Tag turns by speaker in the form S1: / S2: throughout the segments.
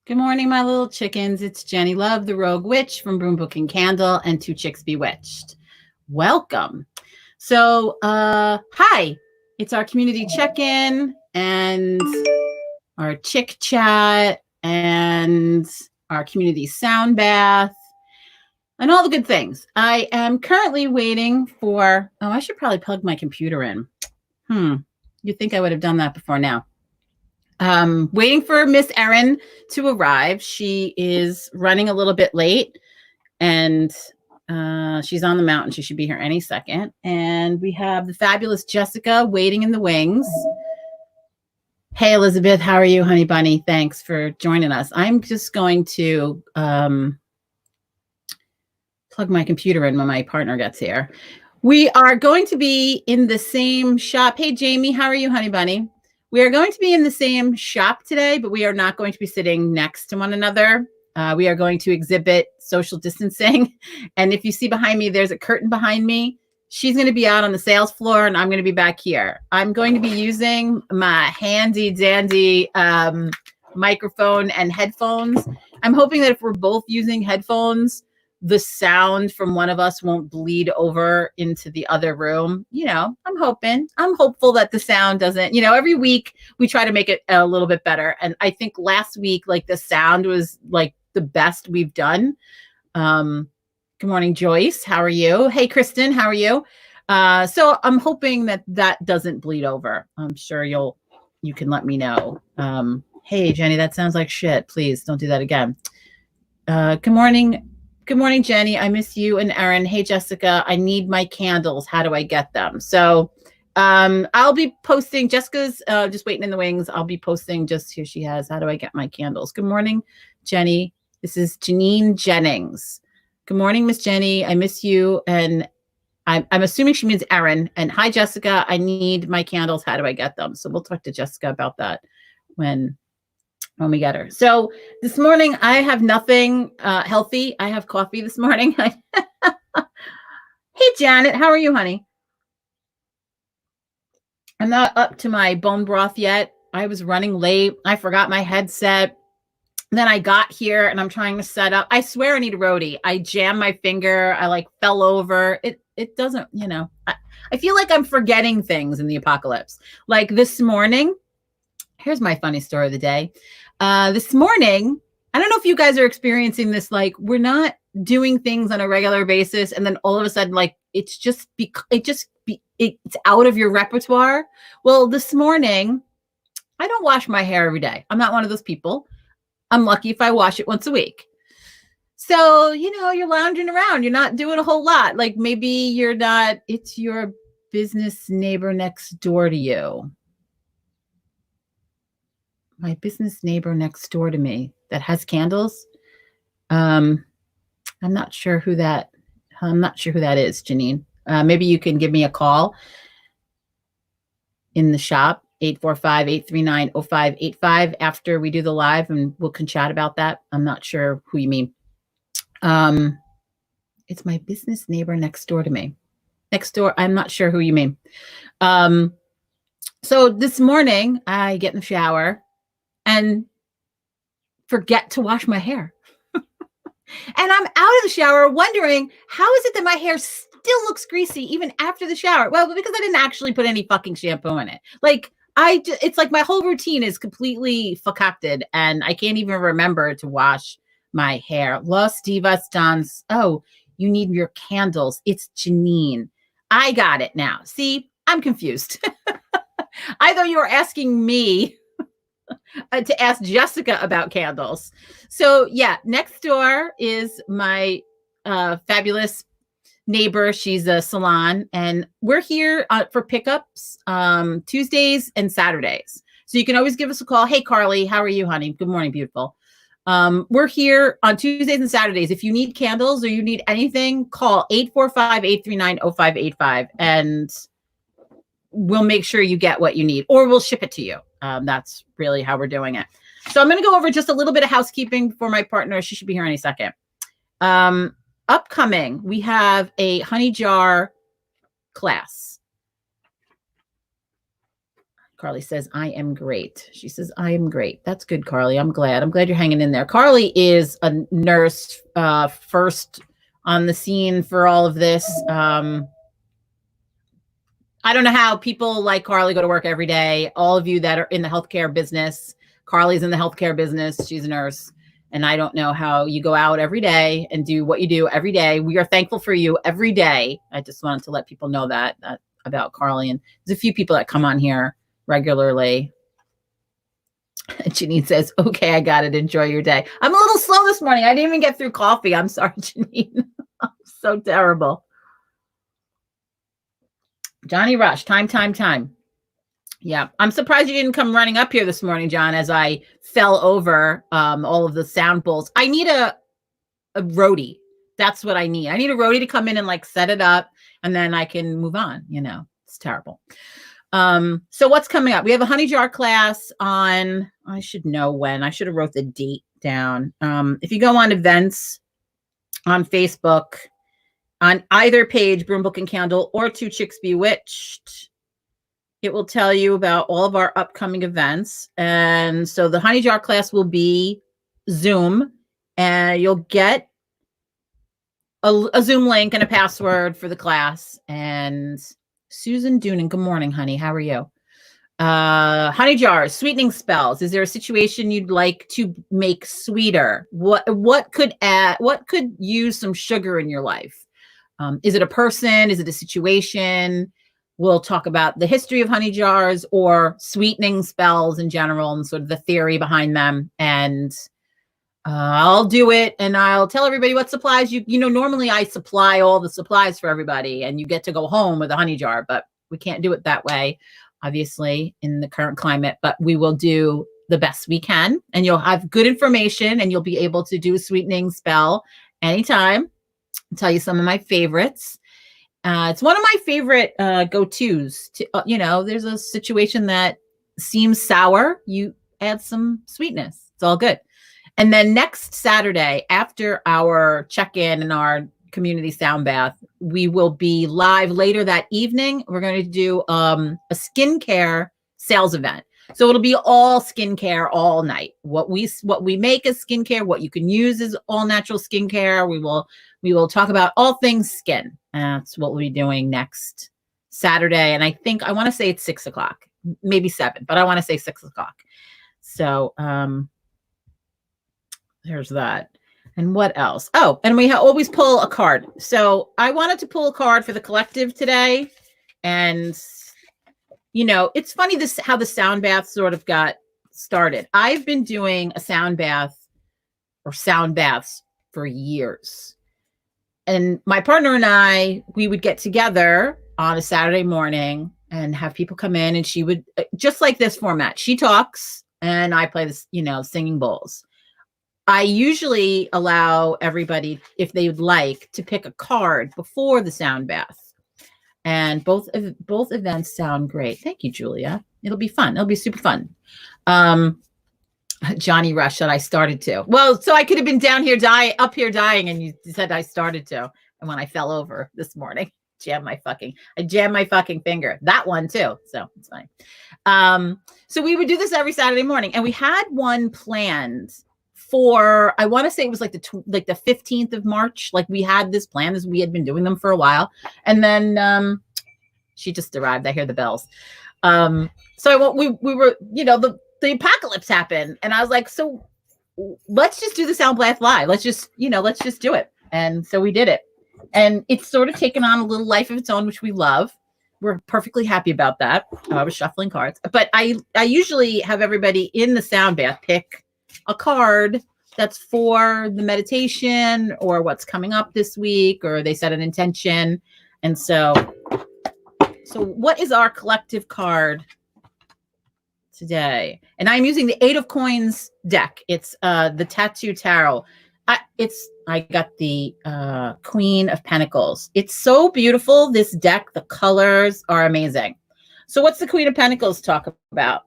S1: Good morning, my little chickens. It's JENNiLOVE, the Rogue Witch from Broom Book and Candle and Two Chicks Bewitched. Welcome. So, hi. It's our community check-in and our CHiCK-CHAT and our community sound bath and all the good things. I am currently waiting for, I should probably plug my computer in. You'd think I would have done that before now. Waiting for Miss Erin to arrive. She is running a little bit late and she's on the mountain. She should be here any second. And we have the fabulous Jessica waiting in the wings. Hey, Elizabeth, how are you, honey bunny? Thanks for joining us. I'm just going to plug my computer in when my partner gets here. We are going to be in the same shop. Hey, Jamie, how are you, honey bunny? We are going to be in the same shop today, but we are not going to be sitting next to one another. We are going to exhibit social distancing. And if you see behind me, there's a curtain behind me. She's going to be out on the sales floor and I'm going to be back here. I'm going to be using my handy dandy microphone and headphones. I'm hoping that if we're both using headphones, the sound from one of us won't bleed over into the other room. You know, I'm hopeful that the sound doesn't, you know, every week we try to make it a little bit better. And I think last week, like the sound was like the best we've done. Good morning, Joyce. How are you? Hey, Kristen, how are you? So I'm hoping that that doesn't bleed over. I'm sure you can let me know. Hey, Jenny, that sounds like shit. Please don't do that again. Good morning. Good morning, Jenny. I miss you and Erin. Hey, Jessica, I need my candles. How do I get them? So I'll be posting. Jessica's just waiting in the wings. I'll be posting just here she has. How do I get my candles? Good morning, Jenny. This is Janine Jennings. Good morning, Miss Jenny. I miss you. And I'm assuming she means Erin. And hi, Jessica. I need my candles. How do I get them? So we'll talk to Jessica about that when we get her. So this morning I have nothing healthy. I have coffee this morning. Hey, Janet, how are you, honey? I'm not up to my bone broth yet. I was running late. I forgot my headset. Then I got here and I'm trying to set up. I swear I need a roadie. I jammed my finger. I like fell over. It doesn't, you know, I feel like I'm forgetting things in the apocalypse. Like this morning, here's my funny story of the day. This morning, I don't know if you guys are experiencing this, like we're not doing things on a regular basis. And then all of a sudden, like it's out of your repertoire. Well, this morning, I don't wash my hair every day. I'm not one of those people. I'm lucky if I wash it once a week. So, you know, you're lounging around. You're not doing a whole lot. Like maybe you're not, it's your business neighbor next door to you. My business neighbor next door to me that has candles. I'm not sure who that is, Janine. Maybe you can give me a call in the shop, 845-839-0585 after we do the live and we can chat about that. I'm not sure who you mean. It's my business neighbor next door to me. Next door, I'm not sure who you mean. So this morning I get in the shower and forget to wash my hair. And I'm out of the shower wondering, how is it that my hair still looks greasy even after the shower? Well, because I didn't actually put any fucking shampoo in it. Like it's like my whole routine is completely fakakted and I can't even remember to wash my hair. Los Divas Dons. Oh, you need your candles. It's Janine. I got it now. See, I'm confused. I thought you were asking me to ask Jessica about candles. So yeah, next door is my fabulous neighbor. She's a salon and we're here for pickups Tuesdays and Saturdays. So you can always give us a call. Hey, Carly, how are you, honey? Good morning, beautiful. We're here on Tuesdays and Saturdays. If you need candles or you need anything, call 845-839-0585 and we'll make sure you get what you need or we'll ship it to you. That's really how we're doing it. So I'm going to go over just a little bit of housekeeping for my partner. She should be here any second. Upcoming, we have a honey jar class. Carly says, I am great. She says, I am great. That's good, Carly. I'm glad. I'm glad you're hanging in there. Carly is a nurse, first on the scene for all of this. I don't know how people like Carly go to work every day. All of you that are in the healthcare business, Carly's in the healthcare business. She's a nurse. And I don't know how you go out every day and do what you do every day. We are thankful for you every day. I just wanted to let people know that about Carly. And there's a few people that come on here regularly. And Janine says, okay, I got it. Enjoy your day. I'm a little slow this morning. I didn't even get through coffee. I'm sorry, Janine. I'm so terrible. Johnny Rush, time. Yeah, I'm surprised you didn't come running up here this morning, John, as I fell over all of the sound bowls. I need a roadie. That's what I need. I need a roadie to come in and like set it up, and then I can move on. You know, it's terrible. So what's coming up? We have a honey jar class on, I should know when. I should have wrote the date down. If you go on events on Facebook, on either page, Broom Book and Candle, or Two Chicks Bewitched, it will tell you about all of our upcoming events. And so the honey jar class will be Zoom, and you'll get a Zoom link and a password for the class. And Susan Doonan, good morning, honey. How are you? Honey jars, sweetening spells. Is there a situation you'd like to make sweeter? What could use some sugar in your life? Is it a person? Is it a situation? We'll talk about the history of honey jars or sweetening spells in general and sort of the theory behind them. And I'll do it, and I'll tell everybody what supplies you know, normally I supply all the supplies for everybody and you get to go home with a honey jar, but we can't do it that way, obviously, in the current climate. But we will do the best we can, and you'll have good information, and you'll be able to do a sweetening spell anytime. I'll tell you some of my favorites. It's one of my favorite go-tos. You know, there's a situation that seems sour, you add some sweetness. It's all good. And then next Saturday, after our check-in and our community sound bath, we will be live later that evening. We're going to do a skincare sales event. So it'll be all skincare all night. What we make is skincare. What you can use is all natural skincare. We will talk about all things skin. That's what we'll be doing next Saturday. And I want to say it's 6 o'clock, maybe 7, but I want to say 6 o'clock. So there's that. And what else? Oh, and we always pull a card. So I wanted to pull a card for the collective today. And, you know, it's funny how the sound bath sort of got started. I've been doing a sound bath or sound baths for years. And my partner and I, we would get together on a Saturday morning and have people come in, and she would, just like this format, she talks and I play this, you know, singing bowls. I usually allow everybody, if they would like, to pick a card before the sound bath. And both events sound great. Thank you, Julia. It'll be fun. It'll be super fun. Johnny Rush said I started to. Well, so I could have been down here up here dying, and you said I started to. And when I fell over this morning, I jammed my fucking finger. That one too. So it's fine. So we would do this every Saturday morning, and we had one planned for, I want to say it was like the 15th of March. Like we had this plan, as we had been doing them for a while. And then she just arrived. I hear the bells. So we were, you know, the apocalypse happened, and I was like, so let's just do the sound bath live. Let's just do it. And so we did it, and it's sort of taken on a little life of its own, which we love. We're perfectly happy about that. I was shuffling cards, but I usually have everybody in the sound bath pick a card that's for the meditation or what's coming up this week, or they set an intention. And so what is our collective card today? And I'm using the 8 of Coins deck. It's the Tattoo Tarot. I got the Queen of Pentacles. It's so beautiful, this deck. The colors are amazing. So what's the Queen of Pentacles talk about?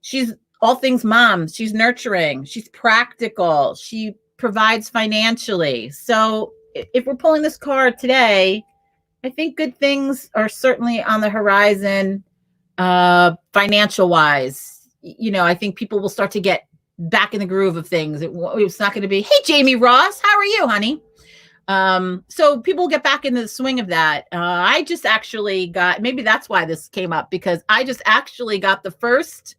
S1: She's all things mom. She's nurturing. She's practical. She provides financially. So if we're pulling this card today, I think good things are certainly on the horizon. financial wise, you know, I think people will start to get back in the groove of things. It's not going to be, hey, Jamie Ross, how are you, honey? So people get back into the swing of that. I just actually got, maybe that's why this came up, because I just actually got the first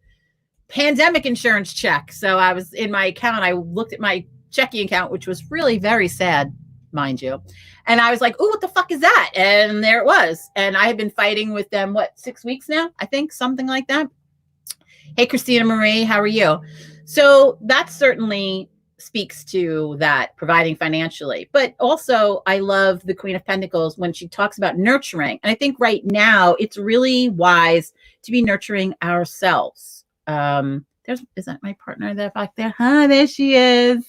S1: pandemic insurance check. So I was in my account. I looked at my checking account, which was really very sad, mind you. And I was like, oh, what the fuck is that? And there it was. And I had been fighting with them, what, 6 weeks now? I think something like that. Hey, Christina Marie, how are you? So that certainly speaks to that, providing financially. But also, I love the Queen of Pentacles when she talks about nurturing. And I think right now it's really wise to be nurturing ourselves. Is that my partner there back there? Huh, there she is.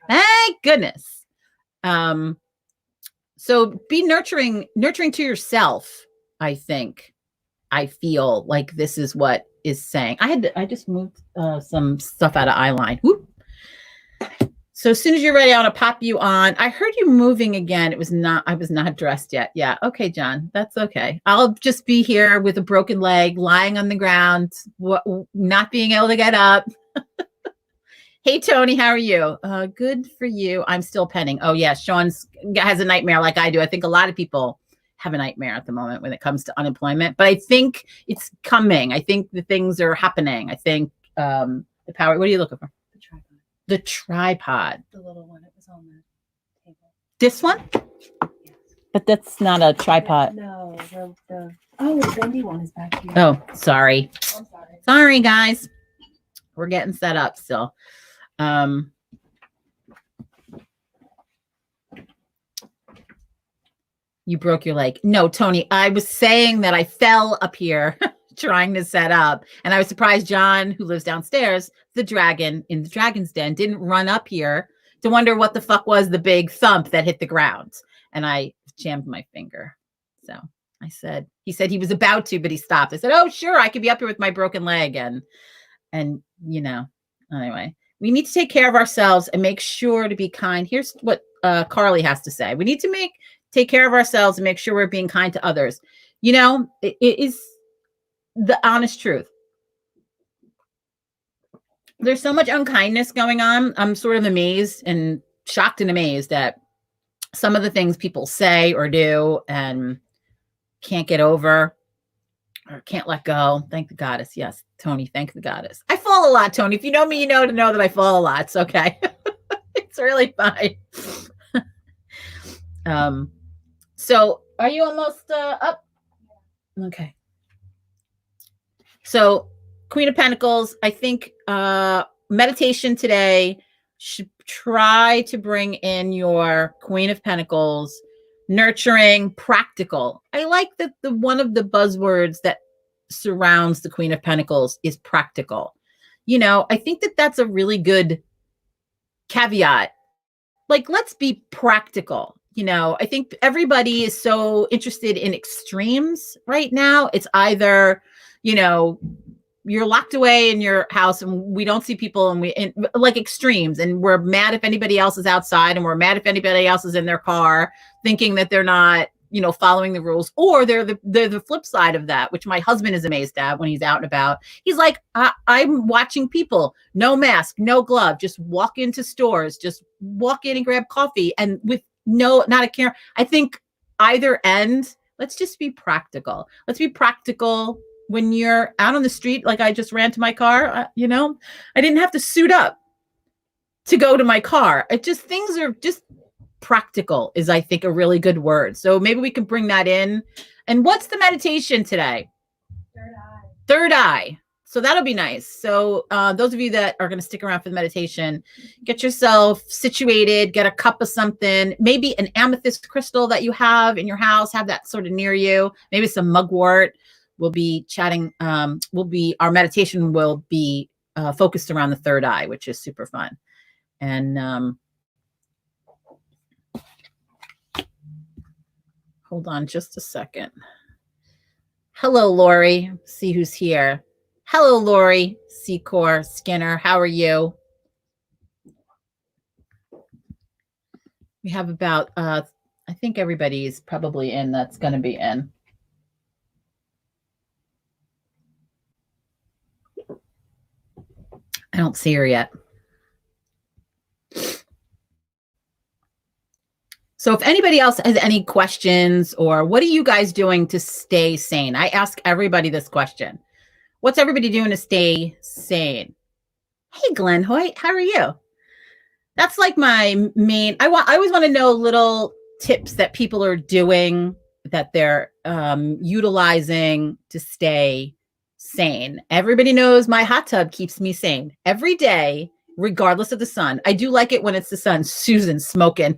S1: Thank goodness. So be nurturing to yourself. I feel like this is what is saying. I just moved some stuff out of eyeline. Whoop. So as soon as you're ready, I want to pop you on. I heard you moving again. I was not dressed yet. Yeah. Okay, John, that's okay. I'll just be here with a broken leg, lying on the ground, not being able to get up. Hey, Tony, how are you? Good for you. I'm still penning. Oh, yeah. Sean has a nightmare like I do. I think a lot of people have a nightmare at the moment when it comes to unemployment, but I think it's coming. I think the things are happening. I think the power. What are you looking for?
S2: The tripod.
S1: The tripod.
S2: The little one. It was on the table.
S1: This one?
S2: Yes.
S1: But that's not a tripod.
S2: No, the bendy one is back here.
S1: Oh, sorry.
S2: I'm sorry.
S1: Sorry, guys. We're getting set up still. You broke your leg. No, Tony, I was saying that I fell up here trying to set up. And I was surprised John, who lives downstairs, the dragon in the dragon's den, didn't run up here to wonder what the fuck was the big thump that hit the ground. And I jammed my finger. So he said he was about to, but he stopped. I said, oh, sure, I could be up here with my broken leg. And you know, anyway, we need to take care of ourselves and make sure to be kind. Here's what Carly has to say. We need to take care of ourselves and make sure we're being kind to others. You know, it is the honest truth. There's so much unkindness going on. I'm sort of amazed and shocked and amazed at some of the things people say or do and can't get over or can't let go. Thank the goddess. Yes, Tony, thank the goddess. I fall a lot, Tony. If you know me, you know that I fall a lot. It's okay. It's really fine. So are you almost up? Okay. So Queen of Pentacles, I think meditation today should try to bring in your Queen of Pentacles, nurturing, practical. I like that one of the buzzwords that surrounds the Queen of Pentacles is practical. You know, I think that's a really good caveat. Like, let's be practical. You know, I think everybody is so interested in extremes right now. It's either, you know, you're locked away in your house and we don't see people and like extremes, and we're mad if anybody else is outside and we're mad if anybody else is in their car thinking that they're not, you know, following the rules, or they're the flip side of that, which my husband is amazed at when he's out and about. He's like, I'm watching people, no mask, no glove, just walk into stores, just walk in and grab coffee and with not a care. I think either end, let's just be practical. Let's be practical when you're out on the street. Like I just ran to my car, you know, I didn't have to suit up to go to my car. Things are just practical is, I think, a really good word. So maybe we can bring that in. And what's the meditation today? Third eye. So that'll be nice. So those of you that are going to stick around for the meditation, get yourself situated, get a cup of something, maybe an amethyst crystal that you have in your house, have that sort of near you, maybe some mugwort. We'll be chatting. Our meditation will be focused around the third eye, which is super fun. And hold on just a second. Hello, Lori. See who's here. Hello, Lori, Secor, Skinner. How are you? We have about, I think everybody's probably in that's going to be in. don't see her yet. So if anybody else has any questions, or what are you guys doing to stay sane? I ask everybody this question. What's everybody doing to stay sane? Hey, Glenn Hoyt, how are you? That's like my main, I always want to know little tips that people are doing, that they're utilizing to stay sane. Everybody knows my hot tub keeps me sane every day, regardless of the sun. I do like it when it's the sun. Susan smoking.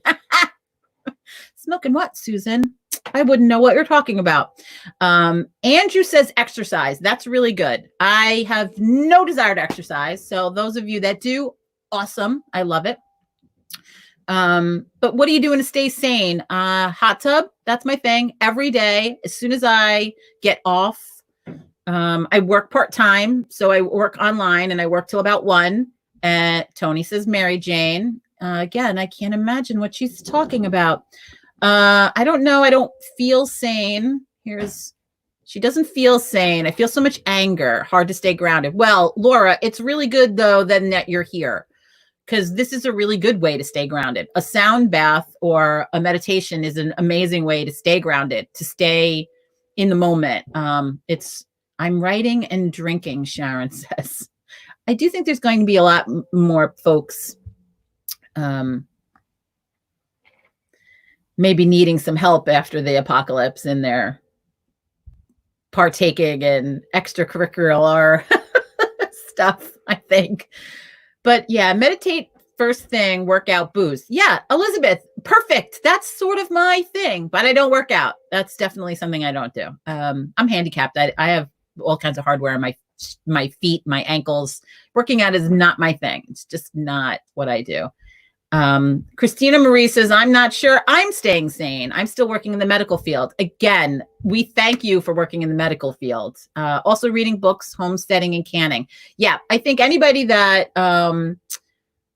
S1: Smoking what, Susan? I wouldn't know what you're talking about. Andrew says exercise. That's really good. I have no desire to exercise. So those of you that do, awesome. I love it. But what are you doing to stay sane? Hot tub. That's my thing every day. As soon as I get off, I work part-time. So I work online and I work till about 1. And Tony says, Mary Jane, again, I can't imagine what she's talking about. I don't know. I don't feel sane. She doesn't feel sane. I feel so much anger. Hard to stay grounded. Well, Laura, it's really good though then that you're here, because this is a really good way to stay grounded. A sound bath or a meditation is an amazing way to stay grounded, to stay in the moment. I'm writing and drinking, Sharon says. I do think there's going to be a lot more folks maybe needing some help after the apocalypse, and they're partaking in extracurricular stuff, I think. But yeah, meditate first thing, workout, booze. Yeah, Elizabeth, perfect. That's sort of my thing, but I don't work out. That's definitely something I don't do. I'm handicapped. I have all kinds of hardware in my feet, my ankles. Working out is not my thing. It's just not what I do. Christina Marie says, I'm not sure I'm staying sane. I'm still working in the medical field. Again, we thank you for working in the medical field. Also reading books, homesteading, and canning. Yeah, I think anybody that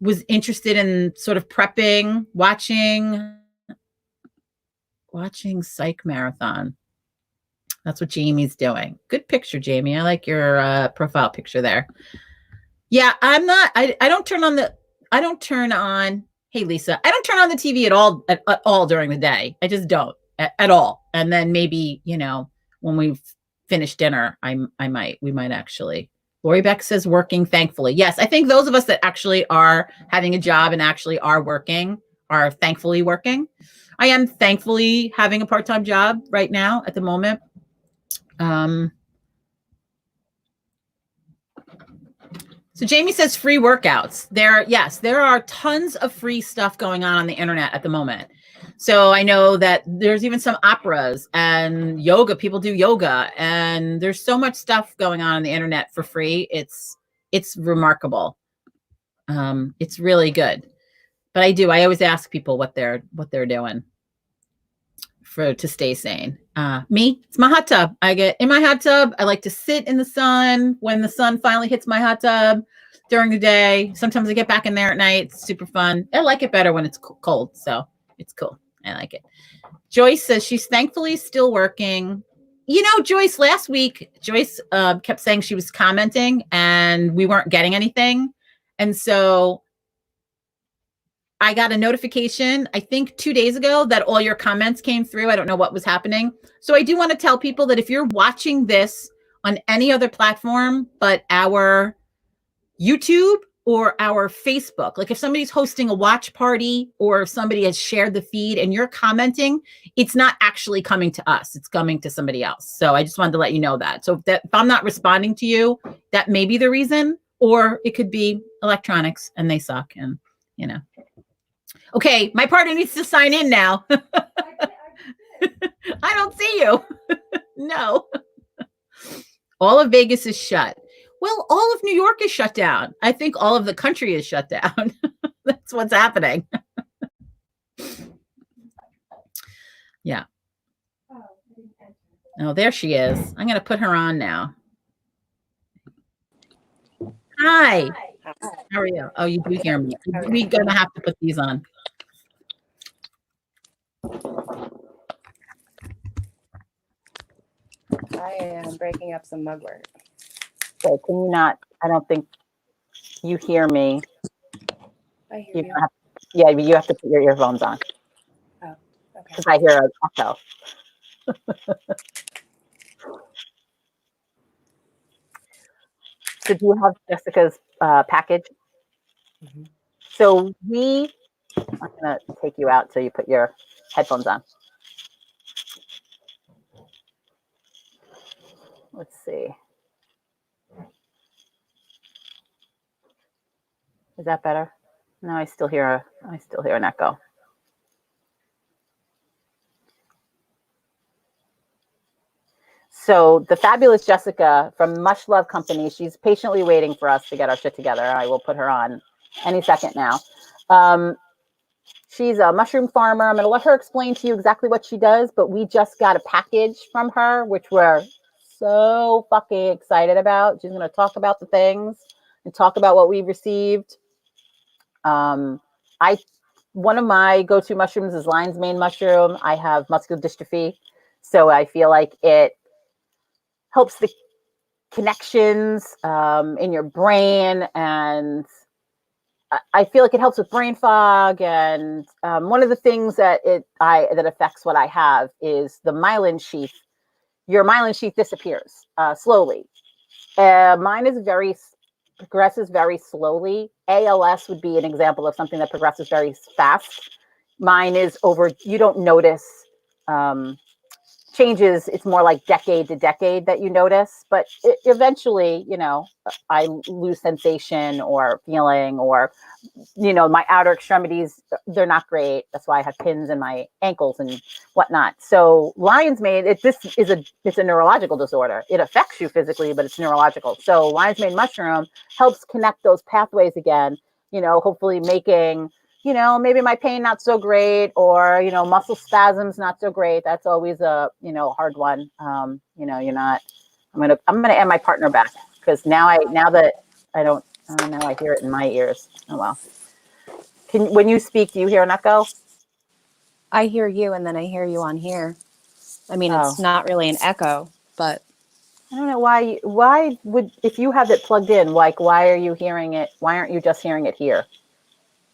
S1: was interested in sort of prepping, watching Psych Marathon. That's what Jamie's doing. Good picture, Jamie. I like your profile picture there. Yeah, I don't turn on, hey Lisa, I don't turn on the TV at all during the day. I just don't at all. And then maybe, when we've finished dinner, we might actually. Lori Beck says working, thankfully. Yes, I think those of us that actually are having a job and actually are working are thankfully working. I am thankfully having a part-time job right now at the moment. So Jamie says free workouts. There are tons of free stuff going on the internet at the moment. So I know that there's even some operas and yoga. People do yoga, and there's so much stuff going on the internet for free. It's remarkable. It's really good. But I always ask people what they're doing to stay sane. Me, it's my hot tub. I get in my hot tub. I like to sit in the sun when the sun finally hits my hot tub during the day. Sometimes I get back in there at night. It's super fun. I like it better when it's cold. So it's cool. I like it. Joyce says she's thankfully still working. Joyce, last week, Joyce kept saying she was commenting and we weren't getting anything. And so I got a notification, I think 2 days ago, that all your comments came through. I don't know what was happening. So I do want to tell people that if you're watching this on any other platform but our YouTube or our Facebook, like if somebody's hosting a watch party or if somebody has shared the feed and you're commenting, it's not actually coming to us. It's coming to somebody else. So I just wanted to let you know that. So if I'm not responding to you, that may be the reason, or it could be electronics and they suck and, Okay, my partner needs to sign in now. I don't see you. No. All of Vegas is shut. Well, all of New York is shut down. I think all of the country is shut down. That's what's happening. Yeah. Oh, there she is. I'm going to put her on now. Hi. How are you? Oh, you do hear me. We're going to have to put these on.
S2: I am breaking up some mugwort.
S1: So can you not? I don't think you hear me,
S2: I hear you.
S1: you have to put your earphones on
S2: Oh, okay.
S1: because I hear an echo. So do you have Jessica's package?
S2: Mm-hmm.
S1: So I'm gonna take you out so you put your headphones on. Let's see. Is that better? No, I still hear an echo. So the fabulous Jessica from MUSH Love Company, she's patiently waiting for us to get our shit together. I will put her on any second now. She's a mushroom farmer. I'm going to let her explain to you exactly what she does, but we just got a package from her, which we're so fucking excited about. She's going to talk about the things and talk about what we received. One of my go-to mushrooms is lion's mane mushroom. I have muscular dystrophy, so I feel like it helps the connections in your brain, and I feel like it helps with brain fog. And one of the things that that affects what I have is the myelin sheath. Your myelin sheath disappears slowly. Mine is progresses very slowly. ALS would be an example of something that progresses very fast. Mine is you don't notice changes. It's more like decade to decade that you notice, but eventually, I lose sensation or feeling, or my outer extremities, they're not great. That's why I have pins in my ankles and whatnot. So lion's mane, it's a neurological disorder. It affects you physically, but it's neurological. So lion's mane mushroom helps connect those pathways again, hopefully making, maybe my pain not so great, or, muscle spasms not so great. That's always a, hard one. You're not, I'm going to add my partner back, because now that I don't, now I hear it in my ears. Oh, well. When you speak, do you hear an echo?
S2: I hear you, and then I hear you on here. I mean, it's not really an echo, but
S1: I don't know why if you have it plugged in, like, why are you hearing it? Why aren't you just hearing it here?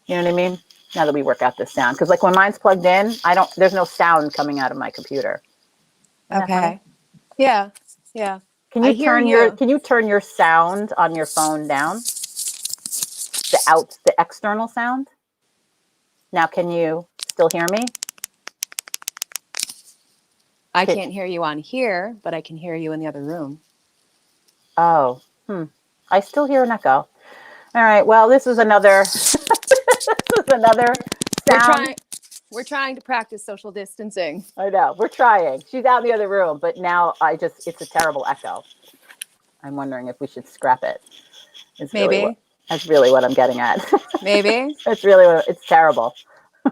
S1: You know what I mean? Now that we work out this sound, because like when mine's plugged in, there's no sound coming out of my computer. Isn't
S2: okay. Yeah.
S1: Can you turn your sound on your phone down? The external sound? Now, can you still hear me?
S2: I can't hear you on here, but I can hear you in the other room.
S1: Oh, I still hear an echo. All right. Well, this is another sound.
S2: We're trying to practice social distancing.
S1: I know. We're trying. She's out in the other room, but now it's a terrible echo. I'm wondering if we should scrap it.
S2: Maybe.
S1: That's really what I'm getting at.
S2: Maybe.
S1: It's terrible.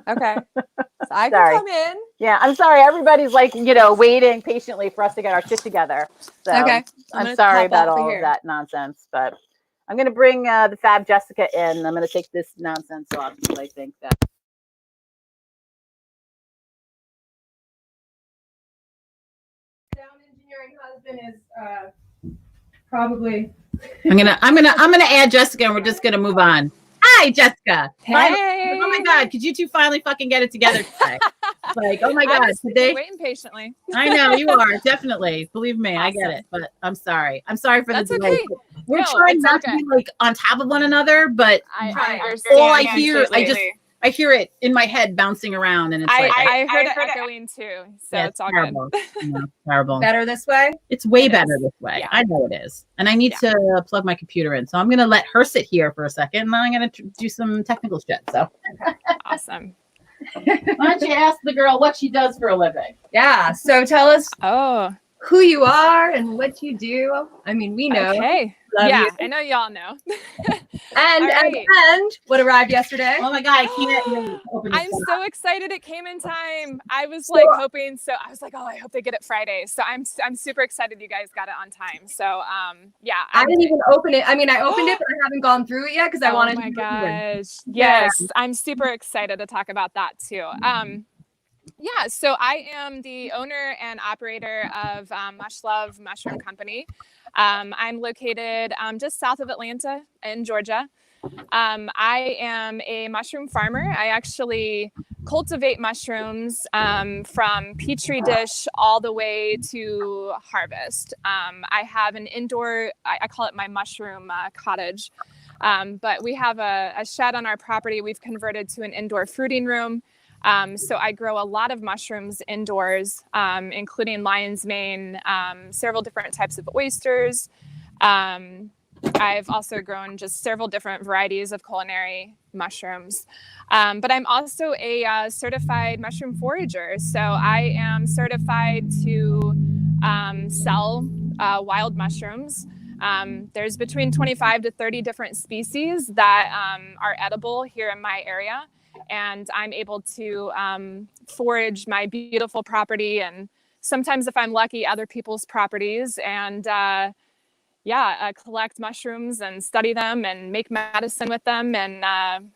S2: Okay. So I can come in.
S1: Yeah, I'm sorry. Everybody's like, waiting patiently for us to get our shit together. So
S2: okay.
S1: I'm sorry about all of that nonsense, but I'm going to bring the Fab Jessica in. I'm going to take this nonsense off, because I think that.
S3: Sound engineering husband is probably.
S1: I'm gonna add Jessica, and we're just gonna move on. Hi, Jessica.
S4: Hey.
S1: Oh my God, could you two finally fucking get it together today? Like, oh my God,
S4: today. Waiting patiently.
S1: I know you are, definitely. Believe me, awesome. I get it, but I'm sorry. I'm sorry for the delay.
S4: Okay.
S1: We're trying not to be like on top of one another, but all I hear, I hear it in my head bouncing around, and it's
S4: I heard it echoing too, so yeah, it's all
S1: terrible. Good. Terrible.
S3: Better this way?
S1: It's way better this way. Yeah. I know it is. And I need to plug my computer in. So I'm going to let her sit here for a second, and then I'm going to do some technical shit. So
S4: awesome.
S1: Why don't you ask the girl what she does for a living?
S3: Yeah. So tell us who you are and what you do. I mean, we know.
S4: Okay.
S3: Love you.
S4: I know y'all know.
S3: and what arrived yesterday?
S1: Oh my God, I can't open this
S4: I'm so excited it came in time. I was like hoping, so I was like, oh, I hope they get it Friday. So I'm super excited you guys got it on time. So yeah.
S3: I didn't even open it. I mean, I opened it, but I haven't gone through it yet because I wanted to.
S4: Oh my gosh. Yes. I'm super excited to talk about that too. Yeah, so I am the owner and operator of MUSH Love Mushroom Company. I'm located just south of Atlanta in Georgia. I am a mushroom farmer. I actually cultivate mushrooms from petri dish all the way to harvest. I have an indoor, I call it my mushroom cottage, but we have a shed on our property we've converted to an indoor fruiting room. So I grow a lot of mushrooms indoors, including lion's mane, several different types of oysters. I've also grown just several different varieties of culinary mushrooms. But I'm also a certified mushroom forager. So I am certified to sell wild mushrooms. There's between 25 to 30 different species that are edible here in my area. And I'm able to forage my beautiful property, and sometimes, if I'm lucky, other people's properties, and collect mushrooms and study them and make medicine with them and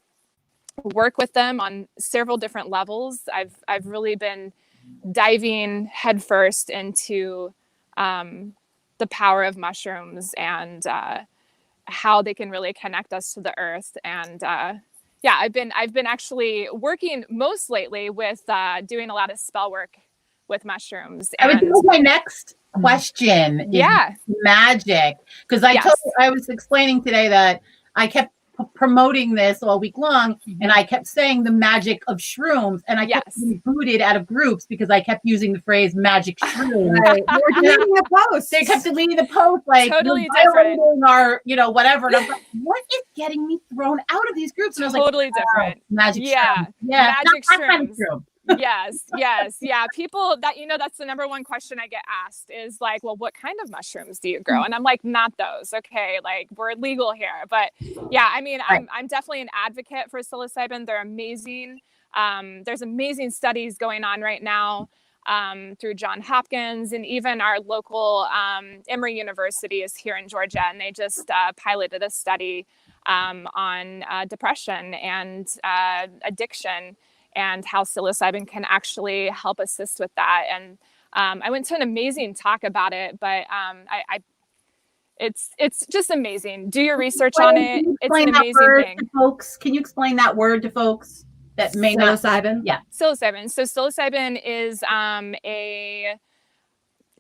S4: work with them on several different levels. I've really been diving headfirst into the power of mushrooms and how they can really connect us to the earth. And I've been actually working most lately with doing a lot of spell work with mushrooms.
S1: I would do my next question.
S4: Yeah.
S1: Magic. Because I was explaining today that I kept promoting this all week long, and I kept saying the magic of shrooms, and I kept being booted out of groups because I kept using the phrase magic shrooms.
S3: Right. We're deleting the post.
S1: They kept deleting the post, like
S4: totally
S1: violating our, whatever. And I was like, what is getting me thrown out of these groups? And I was
S4: totally
S1: like,
S4: different.
S1: Magic shrooms.
S4: Magic
S1: Not that kind of
S4: shrooms.
S1: shroom.
S4: Yes. Yeah. People that, that's the number one question I get asked is like, well, what kind of mushrooms do you grow? And I'm like, not those. Okay. Like, we're legal here. But yeah, I mean, I'm definitely an advocate for psilocybin. They're amazing. There's amazing studies going on right now through Johns Hopkins, and even our local Emory University is here in Georgia. And they just piloted a study on depression and addiction, and how psilocybin can actually help assist with that. And I went to an amazing talk about it, but it's just amazing. Do your research on it. It's an amazing thing.
S1: Folks, can you explain that word to folks that may not?
S3: Psilocybin?
S1: Yeah.
S4: Psilocybin. So psilocybin is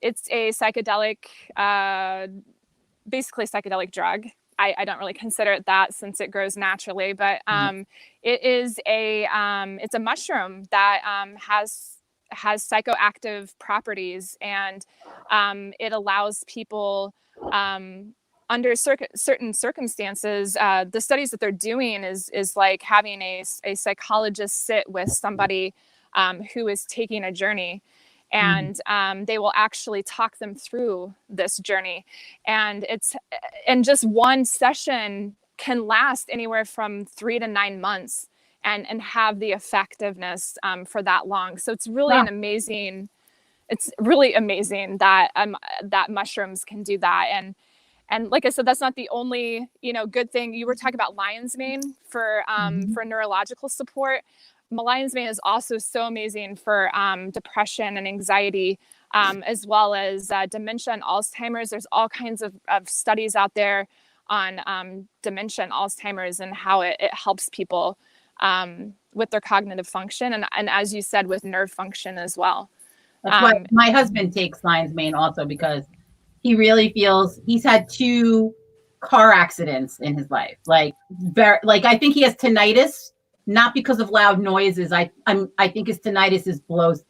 S4: it's a psychedelic, basically psychedelic drug. I don't really consider it that since it grows naturally, but it is it's a mushroom that has psychoactive properties, and it allows people under certain circumstances. The studies that they're doing is like having a psychologist sit with somebody who is taking a journey. And they will actually talk them through this journey. And just one session can last anywhere from 3 to 9 months and have the effectiveness for that long. So it's really it's really amazing that that mushrooms can do that. And like I said, that's not the only, good thing. You were talking about lion's mane for neurological support. Lion's mane is also so amazing for depression and anxiety, as well as dementia and Alzheimer's. There's all kinds of studies out there on dementia and Alzheimer's and how it helps people with their cognitive function. And as you said, with nerve function as well.
S1: That's why my husband takes lion's mane also, because he really feels he's had 2 car accidents in his life. Like I think he has tinnitus. Not because of loud noises. I think his tinnitus was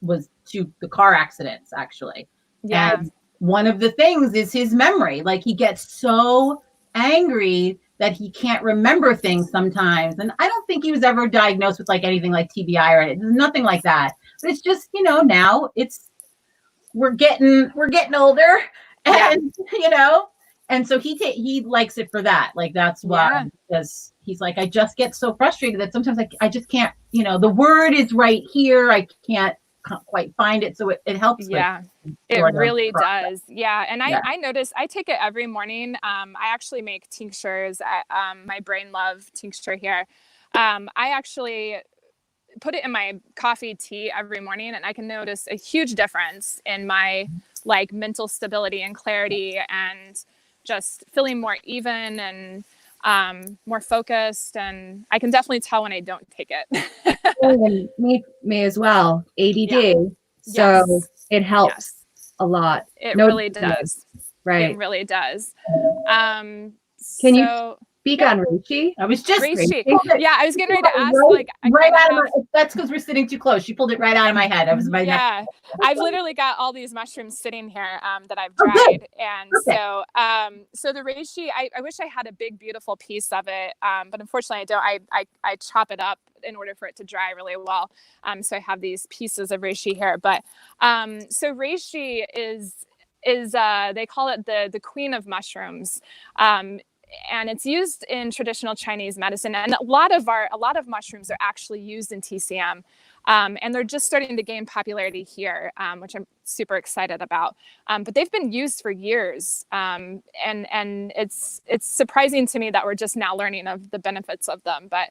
S1: to the car accidents, actually.
S4: Yeah.
S1: And one of the things is his memory. Like, he gets so angry that he can't remember things sometimes. And I don't think he was ever diagnosed with like anything like TBI or anything. Nothing like that. But it's just, now we're getting older, and and so he likes it for that. Like, that's why, because he's like, I just get so frustrated that sometimes I just can't, the word is right here. I can't quite find it. So it helps.
S4: Yeah, it really does. Yeah. And I notice I take it every morning. I actually make tinctures at my Brain Love tincture here. I actually put it in my coffee tea every morning, and I can notice a huge difference in my mental stability and clarity, and just feeling more even, and more focused, and I can definitely tell when I don't take it.
S3: And me as well. ADD.
S4: Yeah.
S3: So
S4: Yes.
S3: it helps a lot.
S4: It really does.
S3: Right.
S4: It really does.
S3: Can you speak on reishi?
S1: I was just
S4: reishi. Yeah, I was getting ready to ask.
S1: That's because we're sitting too close. She pulled it right out of my head.
S4: I've literally got all these mushrooms sitting here that I've dried, and so the reishi. I wish I had a big, beautiful piece of it, but unfortunately I don't. I chop it up in order for it to dry really well. So I have these pieces of reishi here, but so reishi is they call it the queen of mushrooms. And it's used in traditional Chinese medicine, and a lot of mushrooms are actually used in TCM, and they're just starting to gain popularity here, which I'm super excited about. But they've been used for years, and it's surprising to me that we're just now learning of the benefits of them. But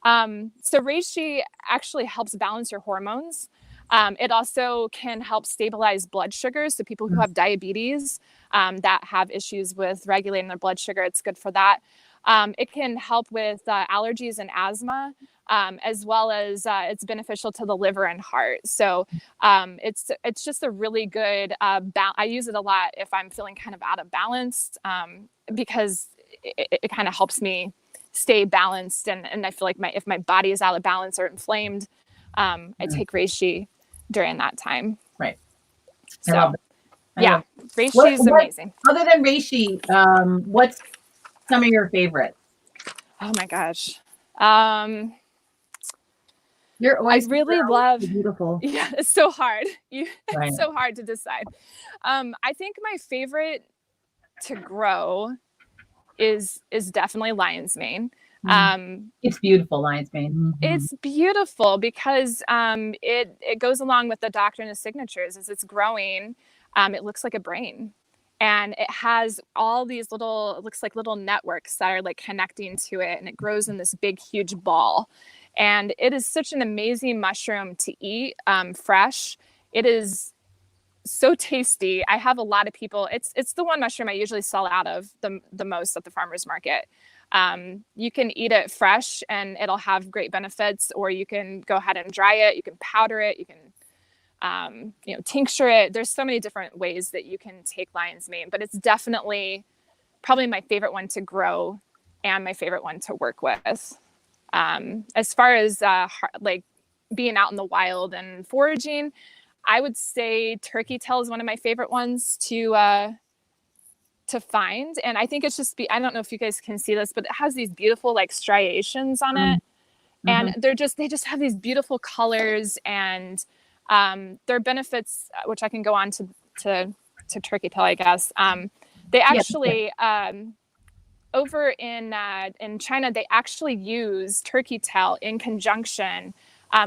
S4: so reishi actually helps balance your hormones. It also can help stabilize blood sugars. So people who have diabetes, that have issues with regulating their blood sugar, it's good for that. It can help with allergies and asthma, as well as it's beneficial to the liver and heart. So it's just a really good, I use it a lot if I'm feeling kind of out of balance, because it kind of helps me stay balanced. And I feel like if my body is out of balance or inflamed, I take reishi during that time.
S1: Right.
S4: So yeah, reishi is amazing.
S1: Other than reishi, what's some of your favorites?
S4: Oh my gosh.
S1: You're always
S4: I really love
S1: beautiful.
S4: Yeah, it's so hard. It's so hard to decide. I think my favorite to grow is definitely lion's mane.
S1: It's beautiful, lion's mane.
S4: It's beautiful because it goes along with the doctrine of signatures. As it's growing, it looks like a brain, and it has all these it looks like little networks that are like connecting to it, and it grows in this big, huge ball. And it is such an amazing mushroom to eat fresh. It is so tasty. I have a lot of people. It's the one mushroom I usually sell out of the most at the farmer's market. You can eat it fresh and it'll have great benefits, or you can go ahead and dry it. You can powder it. You can, tincture it. There's so many different ways that you can take lion's mane, but it's definitely probably my favorite one to grow and my favorite one to work with. As far as like being out in the wild and foraging, I would say turkey tail is one of my favorite ones to find. And I think it's just I don't know if you guys can see this, but it has these beautiful like striations on it. And they just have these beautiful colors, and their benefits, which I can go on to turkey tail, I guess. They actually, over in China, they actually use turkey tail in conjunction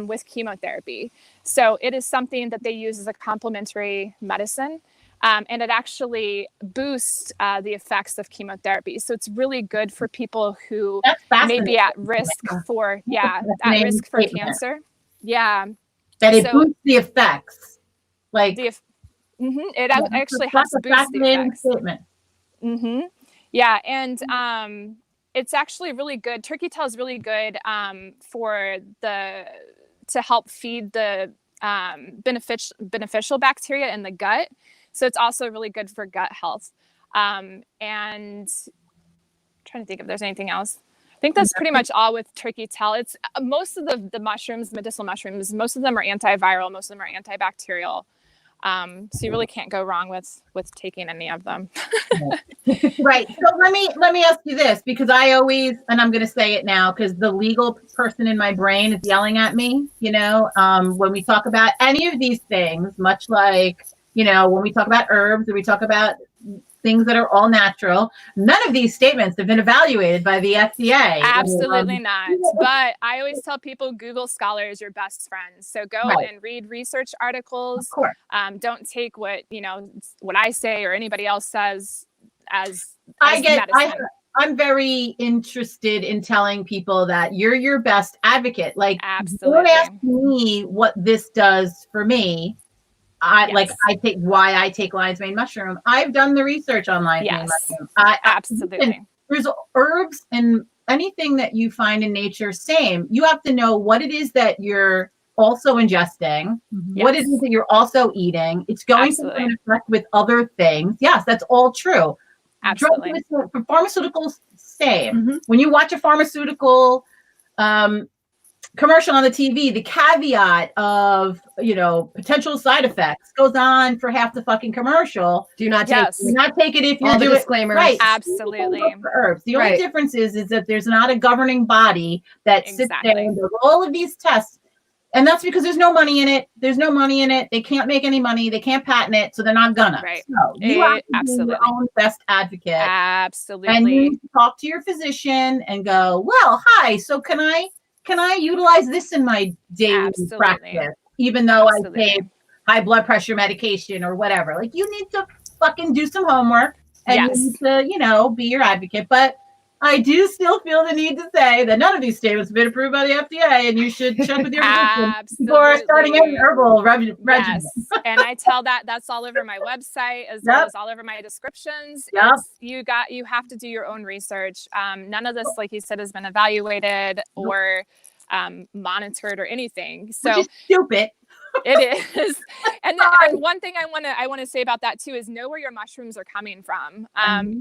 S4: with chemotherapy. So it is something that they use as a complementary medicine. And it actually boosts the effects of chemotherapy. So it's really good for people who may be at risk for, cancer. Yeah.
S1: That it boosts the effects. Like
S4: it actually helps boost the effects. Statement. Yeah. And it's actually really good. Turkey tail is really good to help feed the beneficial bacteria in the gut. So it's also really good for gut health. And I'm trying to think if there's anything else. I think that's pretty much all with turkey tail. It's most of the mushrooms, medicinal mushrooms, most of them are antiviral, most of them are antibacterial. So you really can't go wrong with taking any of them.
S1: Right. So let me ask you this, because I always, and I'm going to say it now because the legal person in my brain is yelling at me, when we talk about any of these things, much like, when we talk about herbs or we talk about things that are all natural, none of these statements have been evaluated by the FDA.
S4: Absolutely not. But I always tell people Google Scholar is your best friend. So go and read research articles.
S1: Of course.
S4: Don't take what I say or anybody else says as
S1: medicine.
S4: I'm
S1: very interested in telling people that you're your best advocate. Like,
S4: absolutely.
S1: Don't ask me what this does for me. I take lion's mane mushroom. I've done the research on lion's mane mushroom.
S4: Absolutely.
S1: there's herbs and anything that you find in nature, same. You have to know what it is that you're also ingesting, what it is that you're also eating. It's going to interact with other things. Yes, that's all true.
S4: Absolutely.
S1: For pharmaceuticals, same. When you watch a pharmaceutical commercial on the TV, the caveat of, you know, potential side effects goes on for half the fucking commercial.
S3: Do not take
S1: do not take it if you're doing
S3: disclaimers.
S1: Right.
S4: Absolutely.
S1: Herbs. The only difference is that there's not a governing body that sits there and does all of these tests. And that's because there's no money in it. There's no money in it. They can't make any money. They can't patent it, so they're not gonna.
S4: Right.
S1: So you have to be your own best advocate.
S4: Absolutely.
S1: And you talk to your physician and go, well, hi, so can I utilize this in my daily practice, even though I take high blood pressure medication or whatever? Like, you need to fucking do some homework and you need to, you know, be your advocate. But I do still feel the need to say that none of these statements have been approved by the FDA, and you should check with your physician before starting any herbal regimen.
S4: Yes. And I tell that's all over my website, as well as all over my descriptions. You have to do your own research. None of this, like you said, has been evaluated or monitored or anything. So
S1: which is stupid.
S4: It is. And one thing I want to say about that too is know where your mushrooms are coming from.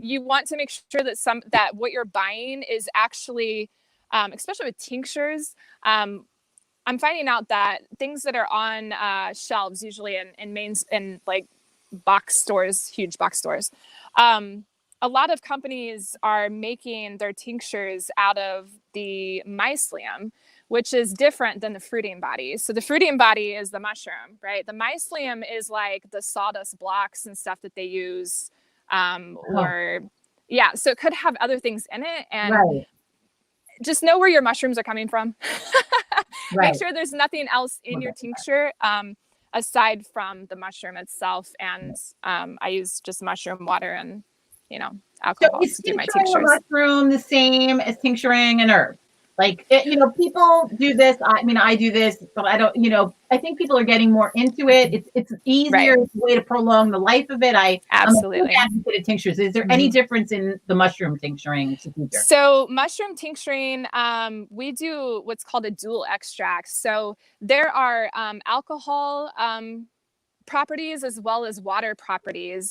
S4: You want to make sure that what you're buying is actually, especially with tinctures, I'm finding out that things that are on shelves, usually in like box stores, huge box stores, a lot of companies are making their tinctures out of the mycelium, which is different than the fruiting body. So the fruiting body is the mushroom, right? The mycelium is like the sawdust blocks and stuff that they use, so it could have other things in it. And just know where your mushrooms are coming from. Make sure there's nothing else in your tincture aside from the mushroom itself. And I use just mushroom water and, you know, alcohol to do my tinctures.
S1: Mushroom the same as tincturing an herb? Like, you know, people do this. I mean, I do this, but I don't, you know, I think people are getting more into it. It's easier way to prolong the life of it. I'm a big advocate of tinctures. Is there any difference in the mushroom tincturing procedure?
S4: So mushroom tincturing, we do what's called a dual extract. So there are alcohol properties as well as water properties.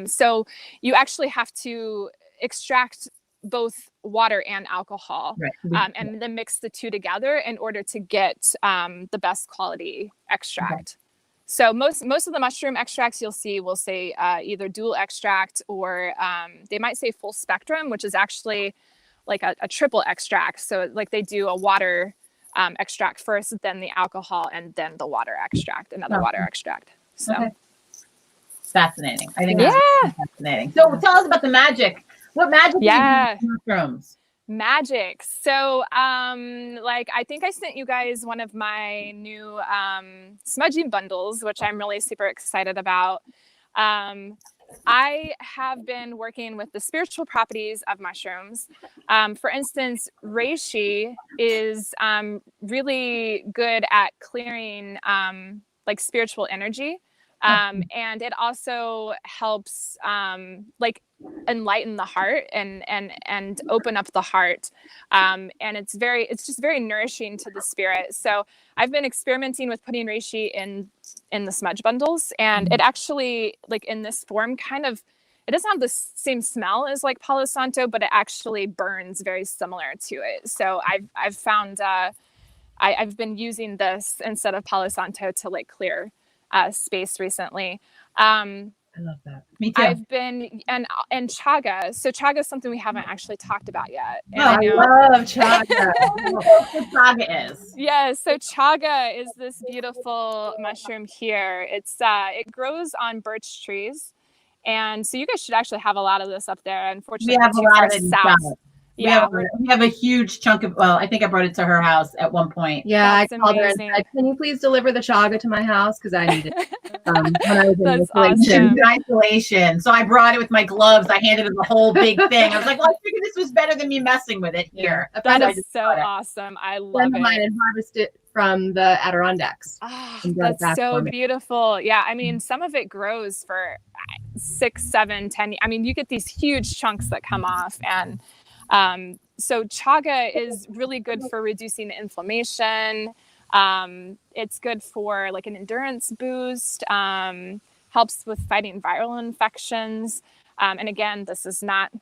S4: So you actually have to extract both water and alcohol, and then mix the two together in order to get the best quality extract. So most of the mushroom extracts you'll see will say either dual extract or they might say full spectrum, which is actually like a triple extract. So like they do a water extract first, then the alcohol, and then the water extract, another water extract. So
S1: fascinating. I think that's fascinating. So tell us about the Magick. What magic do you do with mushrooms?
S4: Magick. So, like, I think I sent you guys one of my new smudging bundles, which I'm really super excited about. I have been working with the spiritual properties of mushrooms. For instance, reishi is really good at clearing like spiritual energy. And it also helps like enlighten the heart and open up the heart. And it's just very nourishing to the spirit. So I've been experimenting with putting reishi in the smudge bundles, and it actually, like in this form, it doesn't have the same smell as like Palo Santo, but it actually burns very similar to it. So I've found I've been using this instead of Palo Santo to like clear space recently.
S1: I love that. Me too.
S4: I've been and chaga. So chaga is something we haven't actually talked about yet. And
S1: I love chaga. What chaga is?
S4: Yeah, so chaga is this beautiful mushroom here. It grows on birch trees, and so you guys should actually have a lot of this up there. Unfortunately,
S1: we have a lot of it south.
S4: Yeah,
S1: we have a huge chunk of. Well, I think I brought it to her house at one point.
S3: Yeah, I called her and said, "Can you please deliver the chaga to my house? Because I need it." When I was
S4: in
S1: isolation. So I brought it with my gloves. I handed her the whole big thing. I was like, "Well, I figured this was better than me messing with it here."
S4: That is so awesome. I love it.
S3: Mine and harvest it from the Adirondacks.
S4: Oh, that's so beautiful. Yeah, I mean, some of it grows for 6, 7, 10. I mean, you get these huge chunks that come off, and So chaga is really good for reducing inflammation. It's good for like an endurance boost, helps with fighting viral infections. And again, this is not,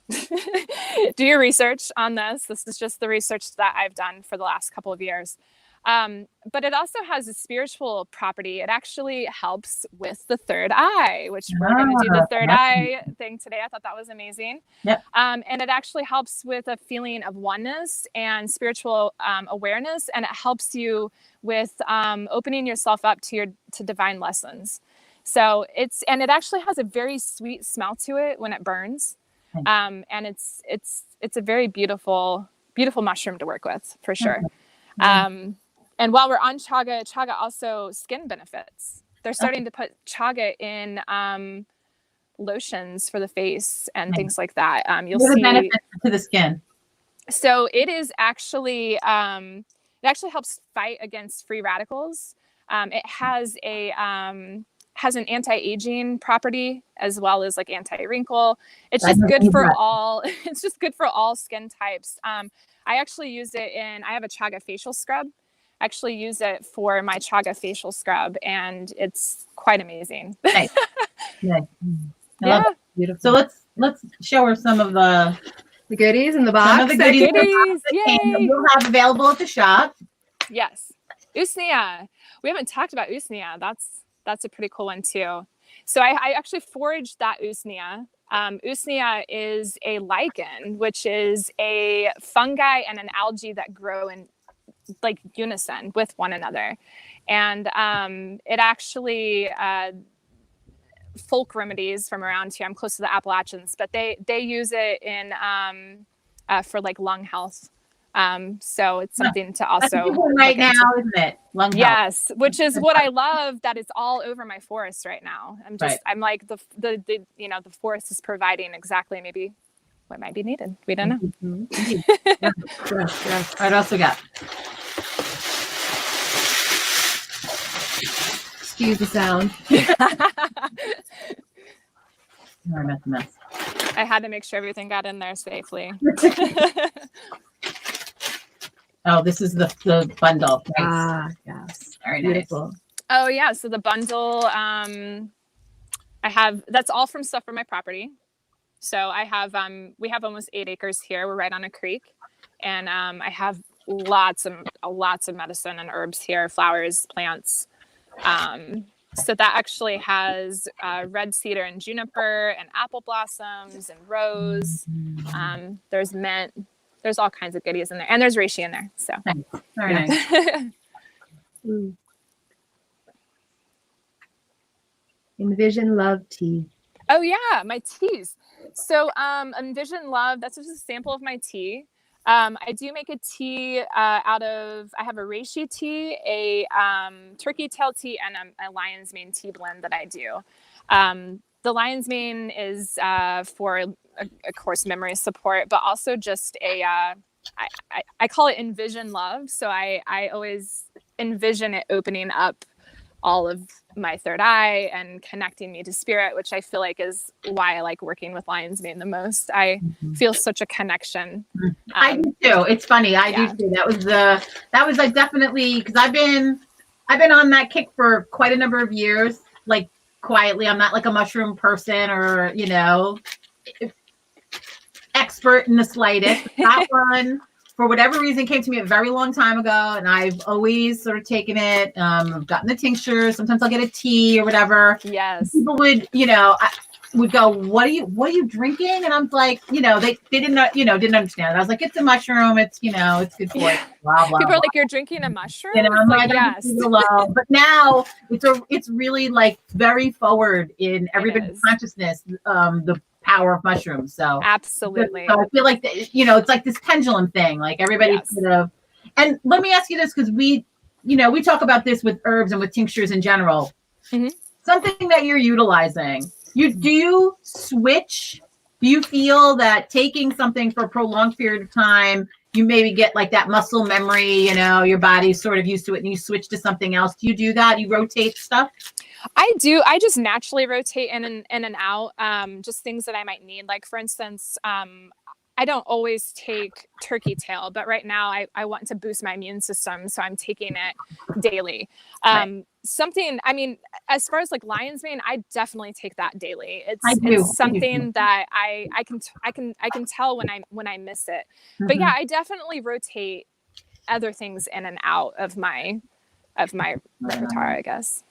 S4: do your research on this. This is just the research that I've done for the last couple of years. But it also has a spiritual property. It actually helps with the third eye, which we're going to do the third eye thing today. I thought that was amazing.
S1: Yep.
S4: And it actually helps with a feeling of oneness and spiritual awareness. And it helps you with opening yourself up to divine lessons. So and it actually has a very sweet smell to it when it burns. And it's a very beautiful mushroom to work with for sure. And while we're on chaga also skin benefits. They're starting to put chaga in lotions for the face and things like that. You'll see the benefits
S1: to the skin.
S4: So it is actually it actually helps fight against free radicals. It has an anti-aging property as well as like anti-wrinkle. It's just good for all. It's just good for all skin types. I actually use it I have a chaga facial scrub. I actually use it for my chaga facial scrub, and it's quite amazing.
S1: Nice. Nice. Yeah. Beautiful. So let's show her some of the
S3: goodies in the box.
S1: Some of the goodies that we'll have available at the shop.
S4: Yes. Usnea. We haven't talked about Usnea. That's a pretty cool one too. So I actually foraged that Usnea. Usnea is a lichen, which is a fungi and an algae that grow in like unison with one another. And it actually, folk remedies from around here, I'm close to the Appalachians, but they use it in for like lung health. So it's something to also
S1: right now, isn't it? Lung health.
S4: Yes, which is what I love, that it's all over my forest right now. I'm like the forest is providing exactly maybe what might be needed. We don't know.
S1: Yeah. Yes. What else we got?
S3: Excuse the sound.
S4: I had to make sure everything got in there safely.
S1: Oh, this is the bundle. Nice.
S3: Ah, yes.
S1: Very
S3: beautiful.
S1: Nice.
S4: Oh yeah, so the bundle, that's all from stuff from my property. So I have, we have almost 8 acres here. We're right on a creek, and I have lots of medicine and herbs here, flowers, plants. So that actually has red cedar and juniper and apple blossoms and rose. There's mint. There's all kinds of goodies in there, and there's reishi in there. So
S1: nice. Very nice.
S3: Envision Love tea.
S4: Oh yeah, my teas. So Envision Love, that's just a sample of my tea. I do make a tea I have a reishi tea, a turkey tail tea, and a lion's mane tea blend that I do. The lion's mane is for, of course, memory support, but also just I call it Envision Love. So I always envision it opening up all of my third eye and connecting me to spirit, which I feel like is why I like working with lion's mane the most. I feel such a connection.
S1: I do too. It's funny. I do too. That was like definitely, because I've been on that kick for quite a number of years. Like quietly, I'm not like a mushroom person or expert in the slightest. That one, for whatever reason, came to me a very long time ago, and I've always sort of taken it. I've gotten the tincture. Sometimes I'll get a tea or whatever.
S4: Yes.
S1: People would, would go, what are you drinking? And I'm like, they didn't understand. I was like, it's a mushroom. It's, it's good for it. Blah, blah,
S4: People are
S1: blah.
S4: like, you're drinking a mushroom?
S1: I'm
S4: like, yes.
S1: But now it's really like very forward in everybody's consciousness, the power of mushrooms. So
S4: absolutely.
S1: So I feel like, it's like this pendulum thing, like everybody sort of, and let me ask you this, because we talk about this with herbs and with tinctures in general. Mm-hmm. Something that you're utilizing, do you switch? Do you feel that taking something for a prolonged period of time, you maybe get like that muscle memory, your body's sort of used to it, and you switch to something else? Do you do that? You rotate stuff?
S4: I do. I just naturally rotate in and out. Just things that I might need. Like for instance, I don't always take turkey tail, but right now I want to boost my immune system, so I'm taking it daily. Something, I mean, as far as like lion's mane, I definitely take that daily. It's something that I can tell when I miss it. But yeah, I definitely rotate other things in and out of my repertoire, I guess.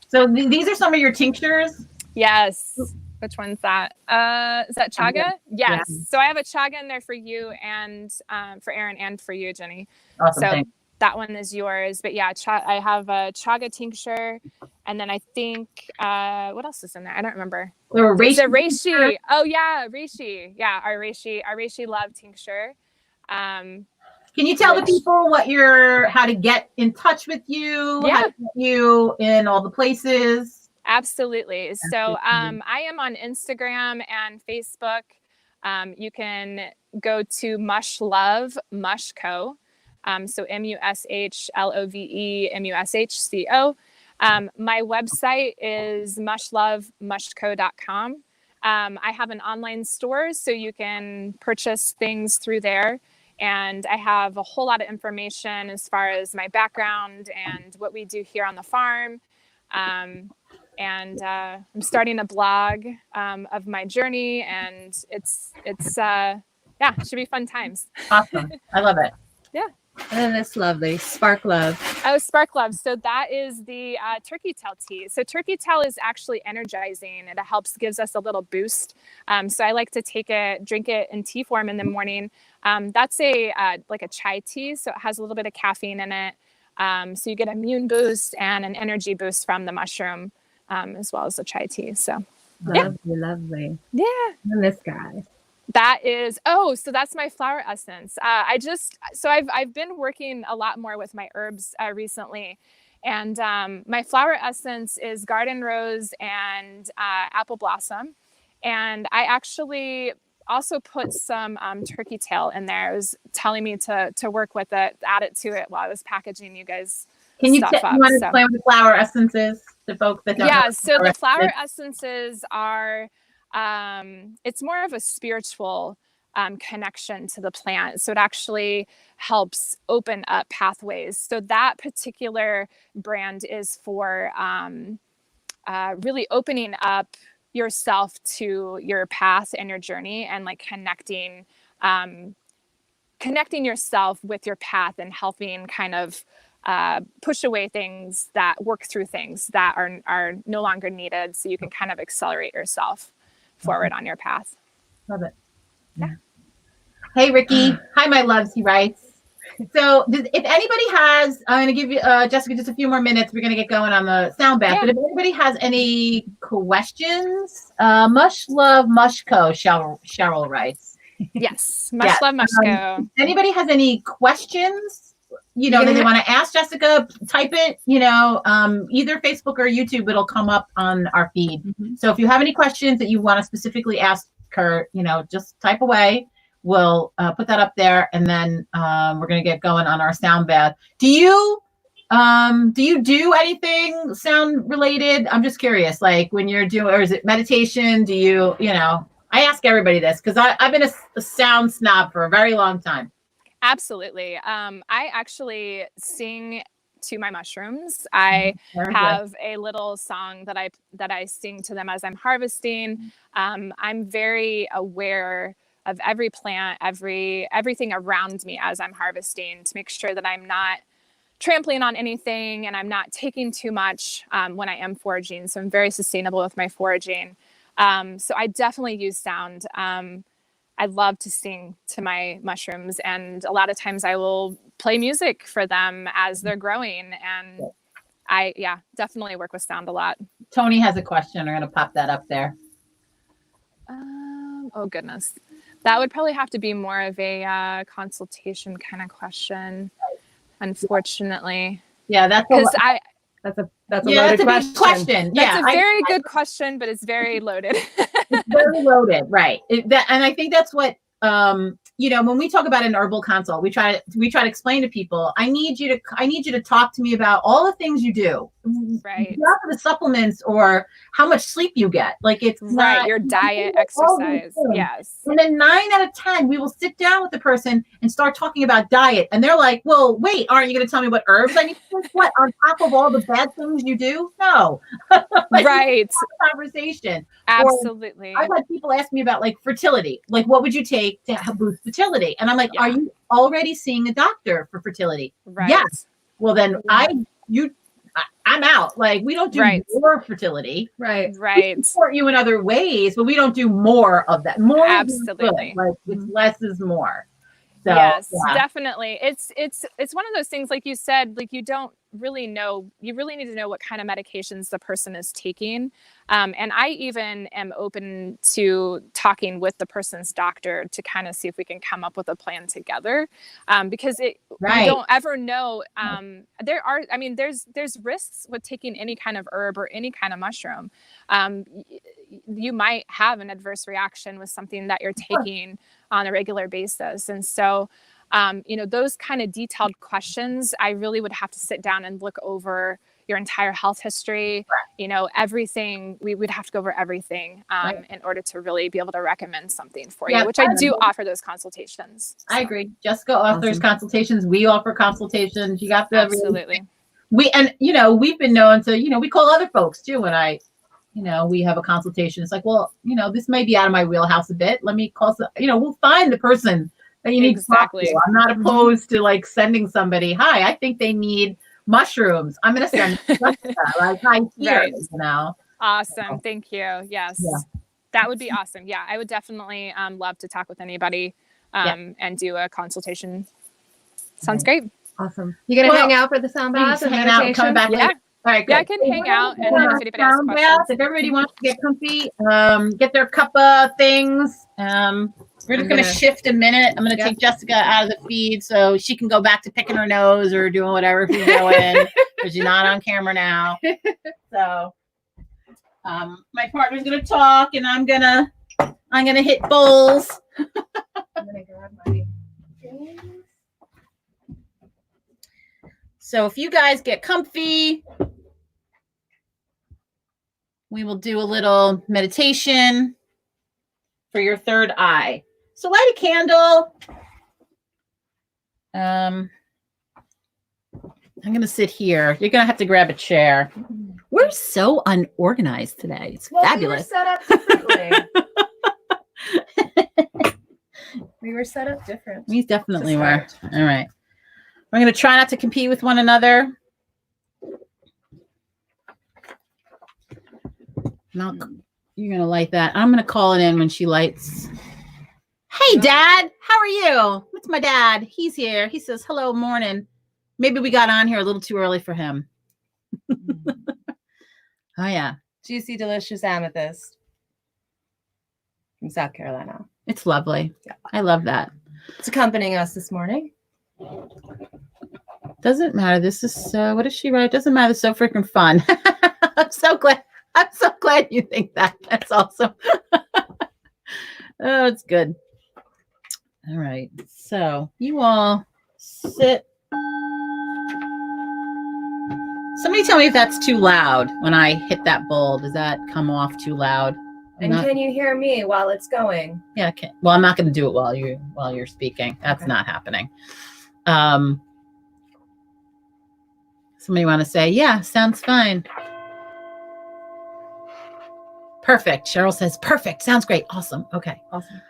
S1: So these are some of your tinctures?
S4: Yes. Which one's that? Is that chaga? Yes. Yeah. So I have a chaga in there for you and for Aaron and for you, Jenny.
S1: Awesome.
S4: So
S1: thanks.
S4: That one is yours. But yeah, I have a chaga tincture, and then I think what else is in there? I don't remember. Is it reishi? Oh yeah, reishi. Yeah, our reishi love tincture.
S1: Can you tell the people how to get in touch with you?
S4: Yeah.
S1: How to get you in all the places?
S4: Absolutely. So I am on Instagram and Facebook. You can go to MUSHLOVE, MUSH Co. So MUSHLOVE, MUSHCO. My website is mushlovemushco.com. I have an online store, so you can purchase things through there. And I have a whole lot of information as far as my background and what we do here on the farm. And I'm starting a blog of my journey, and it's it should be fun times.
S1: Awesome. I love it.
S4: Yeah.
S3: And that's lovely. Spark Love.
S4: Oh, Spark Love. So that is the turkey tail tea. So turkey tail is actually energizing. It gives us a little boost. So I like to drink it in tea form in the morning. That's like a chai tea. So it has a little bit of caffeine in it. So you get an immune boost and an energy boost from the mushroom. As well as the chai tea. So
S3: lovely.
S4: Yeah.
S3: And this guy.
S4: That is, so that's my flower essence. I've been working a lot more with my herbs recently. And my flower essence is garden rose and apple blossom. And I actually also put some turkey tail in there. It was telling me to work with it, add it to it while I was packaging you guys.
S1: Can you want to explain what the flower essence is to folks that don't know?
S4: So the flower essences are, it's more of a spiritual connection to the plant. So it actually helps open up pathways. So that particular brand is for really opening up yourself to your path and your journey, and like connecting yourself with your path and helping kind of push away things, work through things that are no longer needed, so you can kind of accelerate yourself forward on your path.
S1: Love it.
S4: Yeah.
S1: Hey, Ricky. Hi, my loves, he writes. So if anybody has, I'm going to give you, Jessica, just a few more minutes. We're going to get going on the sound bath. But if anybody has any questions, Mush Love Mush Co, Cheryl writes.
S4: Yes, Mush Love Mush Co.
S1: If anybody has any questions, that they want to ask Jessica, type it, either Facebook or YouTube, it'll come up on our feed. So if you have any questions that you want to specifically ask her, just type away. We'll put that up there, and then we're going to get going on our sound bath. Do you do anything sound related? I'm just curious, like when you're doing, or is it meditation? Do you, I ask everybody this because I've been a sound snob for a very long time.
S4: Absolutely. I actually sing to my mushrooms. I have a little song that I sing to them as I'm harvesting. I'm very aware of every plant, everything around me as I'm harvesting, to make sure that I'm not trampling on anything and I'm not taking too much when I am foraging. So I'm very sustainable with my foraging. So I definitely use sound. I love to sing to my mushrooms, and a lot of times I will play music for them as they're growing. And I definitely work with sound a lot.
S1: Tony has a question. I'm going to pop that up there.
S4: Oh goodness. That would probably have to be more of a consultation kind of question, unfortunately.
S1: Yeah, that's
S4: because
S3: that's a loaded
S1: question.
S4: That's a very good question, but it's very loaded.
S1: It's very loaded, right? And I think that's what when we talk about an herbal consult, we try to explain to people. I need you to talk to me about all the things you do, Not for the supplements or how much sleep you get. Like it's
S4: right.
S1: not
S4: Your diet, exercise. Yes.
S1: And then 9 out of 10, we will sit down with the person and start talking about diet. And they're like, well, wait, aren't you going to tell me what herbs I need to take? What, on top of all the bad things you do? No. Like,
S4: right.
S1: Conversation.
S4: Absolutely.
S1: Or I've had people ask me about like fertility. Like, what would you take to boost fertility? And I'm like, are you already seeing a doctor for fertility?
S4: Right.
S1: Yes. Well, then I'm out. Like, we don't do more fertility.
S3: Right.
S1: We support you in other ways, but we don't do more of that. More
S4: absolutely.
S1: Like it's less is more. So,
S4: yes, definitely. It's one of those things, like you said, like you don't really know, you really need to know what kind of medications the person is taking. And I even am open to talking with the person's doctor to kind of see if we can come up with a plan together. Because you don't ever know. There's risks with taking any kind of herb or any kind of mushroom. You might have an adverse reaction with something that you're taking on a regular basis. And so, those kind of detailed questions, I really would have to sit down and look over your entire health history, everything. We would have to go over everything in order to really be able to recommend something for you, which I do offer those consultations. So.
S1: I agree. Jessica offers consultations. We offer consultations. You got the
S4: absolutely.
S1: We've been known to, we call other folks too when we have a consultation. It's like, well, this may be out of my wheelhouse a bit. Let me call we'll find the person that you need to talk to. I'm not opposed to like sending somebody, hi, I think they need mushrooms. I'm going to send Jessica, like, hi, here,
S4: Awesome. Thank you. Yes. Yeah. That would be awesome. Yeah. I would definitely love to talk with anybody and do a consultation. Sounds great.
S3: Awesome. You going to hang out for the sound bath and
S1: hang out, come back later? All right,
S4: I can hang out, and then if anybody has questions.
S1: If everybody wants to get comfy, get their cup of things. We're just going to shift a minute. I'm going to take Jessica out of the feed so she can go back to picking her nose or doing whatever she's doing because she's not on camera now. So my partner's going to talk, and I'm gonna hit bowls. I'm going to grab my things. So if you guys get comfy, we will do a little meditation for your third eye. So light a candle. I'm going to sit here. You're going to have to grab a chair. We're so unorganized today. It's fabulous.
S3: We were set up different.
S1: We definitely were. All right. We're going to try not to compete with one another. Now, you're going to light that. I'm going to call it in when she lights. Hey, Dad. How are you? It's my dad. He's here. He says, hello, morning. Maybe we got on here a little too early for him. Oh, yeah.
S3: Juicy, delicious amethyst from South Carolina.
S1: It's lovely. Yeah. I love that.
S3: It's accompanying us this morning.
S1: Doesn't matter. This is what does she write? Doesn't matter. It's so freaking fun. I'm so glad you think that. That's awesome. Oh, it's good. All right. So you all sit. Somebody tell me if that's too loud when I hit that bowl. Does that come off too loud?
S3: Can you hear me while it's going?
S1: Yeah. Okay. Well, I'm not going to do it while you're speaking. That's not happening. Somebody want to say, yeah, sounds fine. Perfect. Cheryl says, perfect. Sounds great. Awesome. Okay.
S3: Awesome.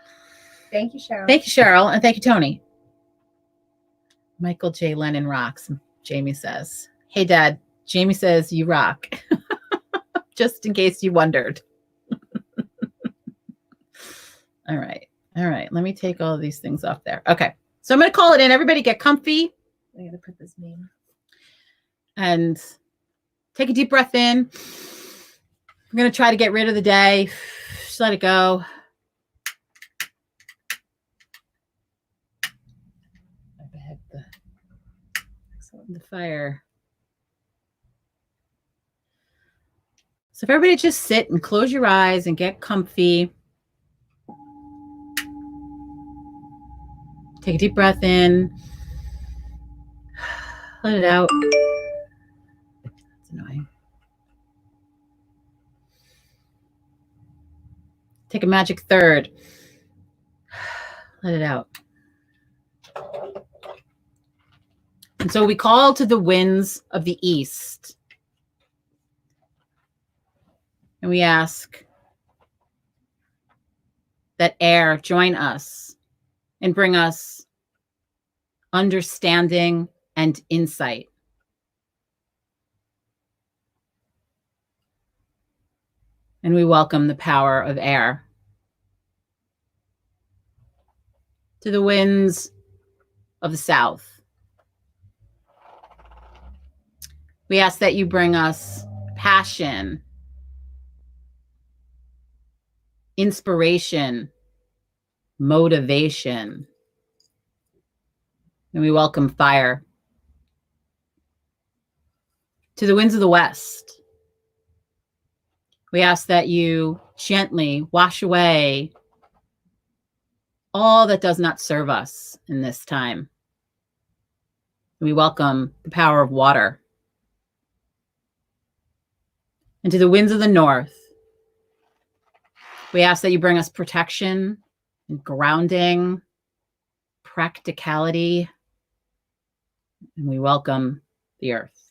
S3: Thank you, Cheryl.
S1: Thank you, Cheryl. And thank you, Tony. Michael J. Lennon rocks. Jamie says, hey, Dad. Jamie says, you rock. Just in case you wondered. All right. All right. Let me take all of these things off there. Okay. So I'm going to call it in. Everybody get comfy.
S3: I got to put this name.
S1: And take a deep breath in. I'm going to try to get rid of the day. Just let it go. I bet the fire. So if everybody just sit and close your eyes and get comfy. Take a deep breath in. Let it out. That's annoying. Take a magic third. Let it out. And so we call to the winds of the east. And we ask that air join us and bring us understanding and insight. And we welcome the power of air. To the winds of the south, we ask that you bring us passion, inspiration, motivation, and we welcome fire. To the winds of the west, we ask that you gently wash away all that does not serve us in this time. We welcome the power of water. And to the winds of the north, we ask that you bring us protection and grounding, practicality, and we welcome the earth.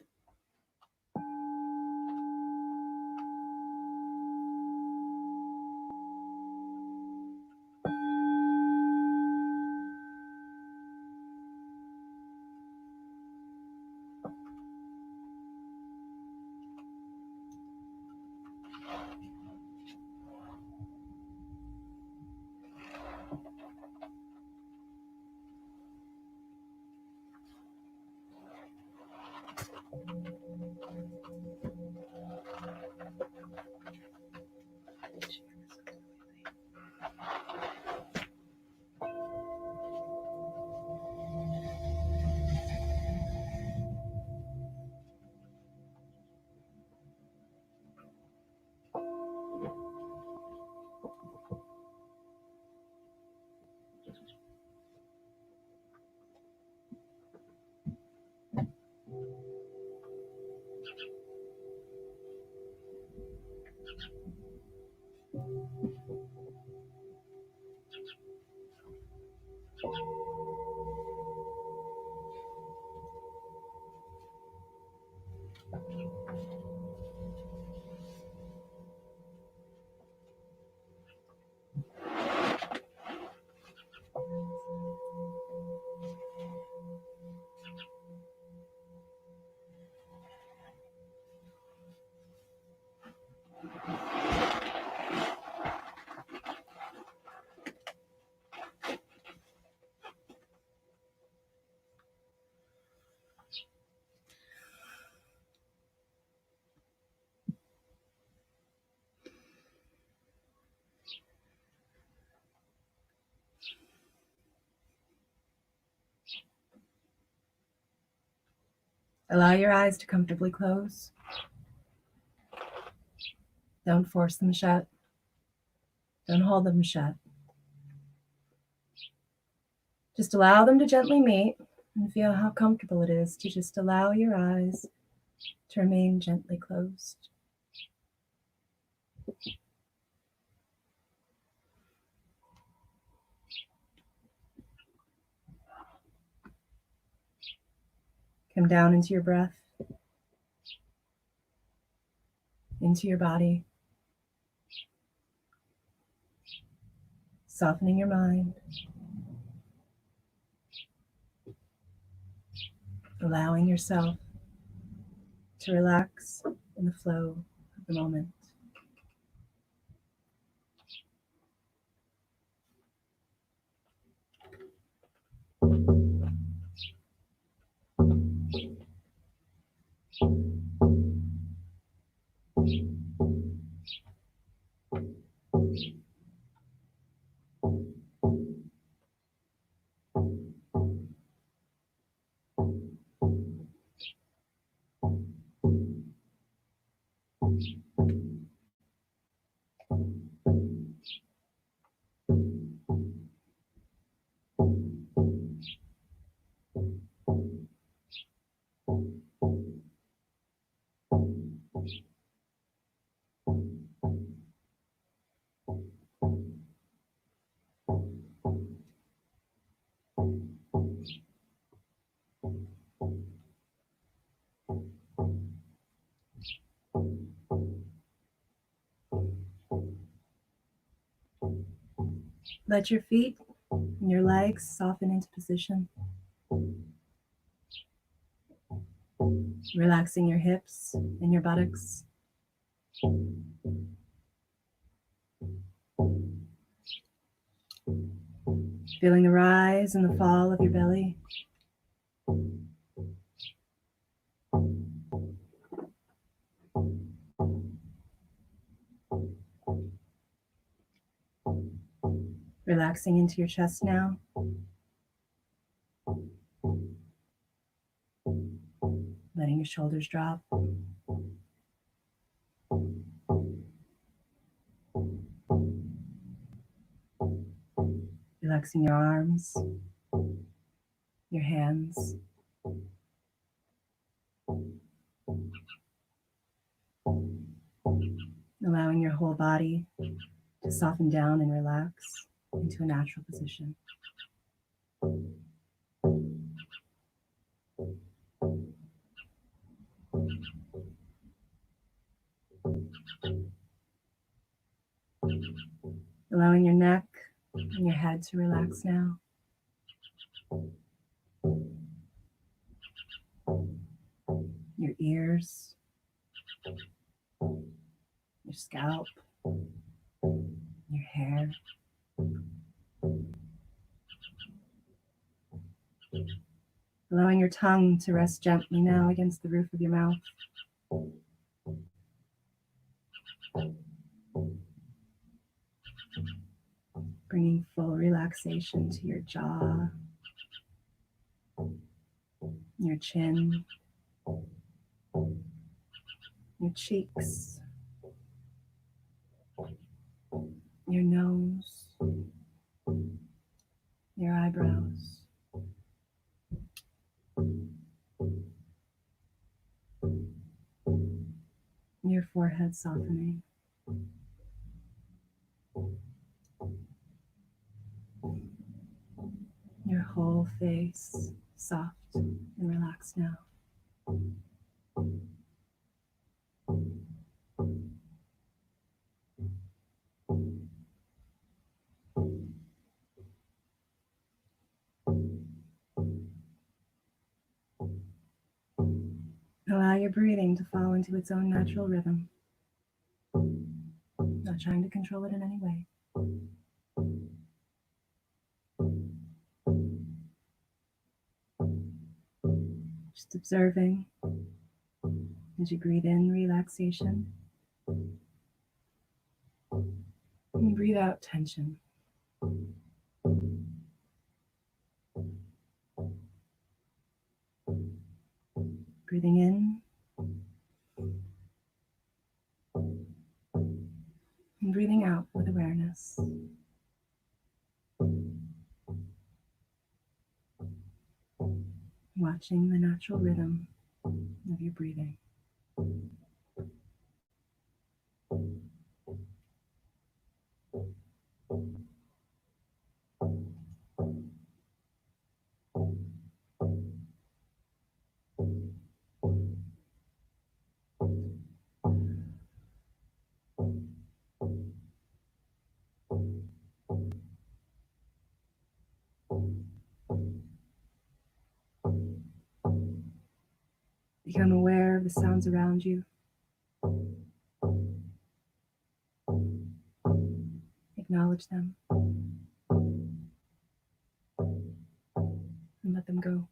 S3: Allow your eyes to comfortably close. Don't force them shut. Don't hold them shut. Just allow them to gently meet and feel how comfortable it is to just allow your eyes to remain gently closed. Come down into your breath, into your body, softening your mind, allowing yourself to relax in the flow of the moment. Let your feet and your legs soften into position. Relaxing your hips and your buttocks. Feeling the rise and the fall of your belly. Relaxing into your chest now. Letting your shoulders drop. Relaxing your arms, your hands. Allowing your whole body to soften down and relax into a natural position. Allowing your neck and your head to relax now. Your ears, your scalp, your hair. Allowing your tongue to rest gently now against the roof of your mouth. Bringing full relaxation to your jaw, your chin, your cheeks, your nose, your eyebrows, your forehead softening. Your whole face soft and relaxed now. Allow your breathing to fall into its own natural rhythm, not trying to control it in any way. Just observing as you breathe in relaxation and breathe out tension. Breathing in and breathing out with awareness. Watching the natural rhythm of your breathing. Become aware of the sounds around you. Acknowledge them and let them go.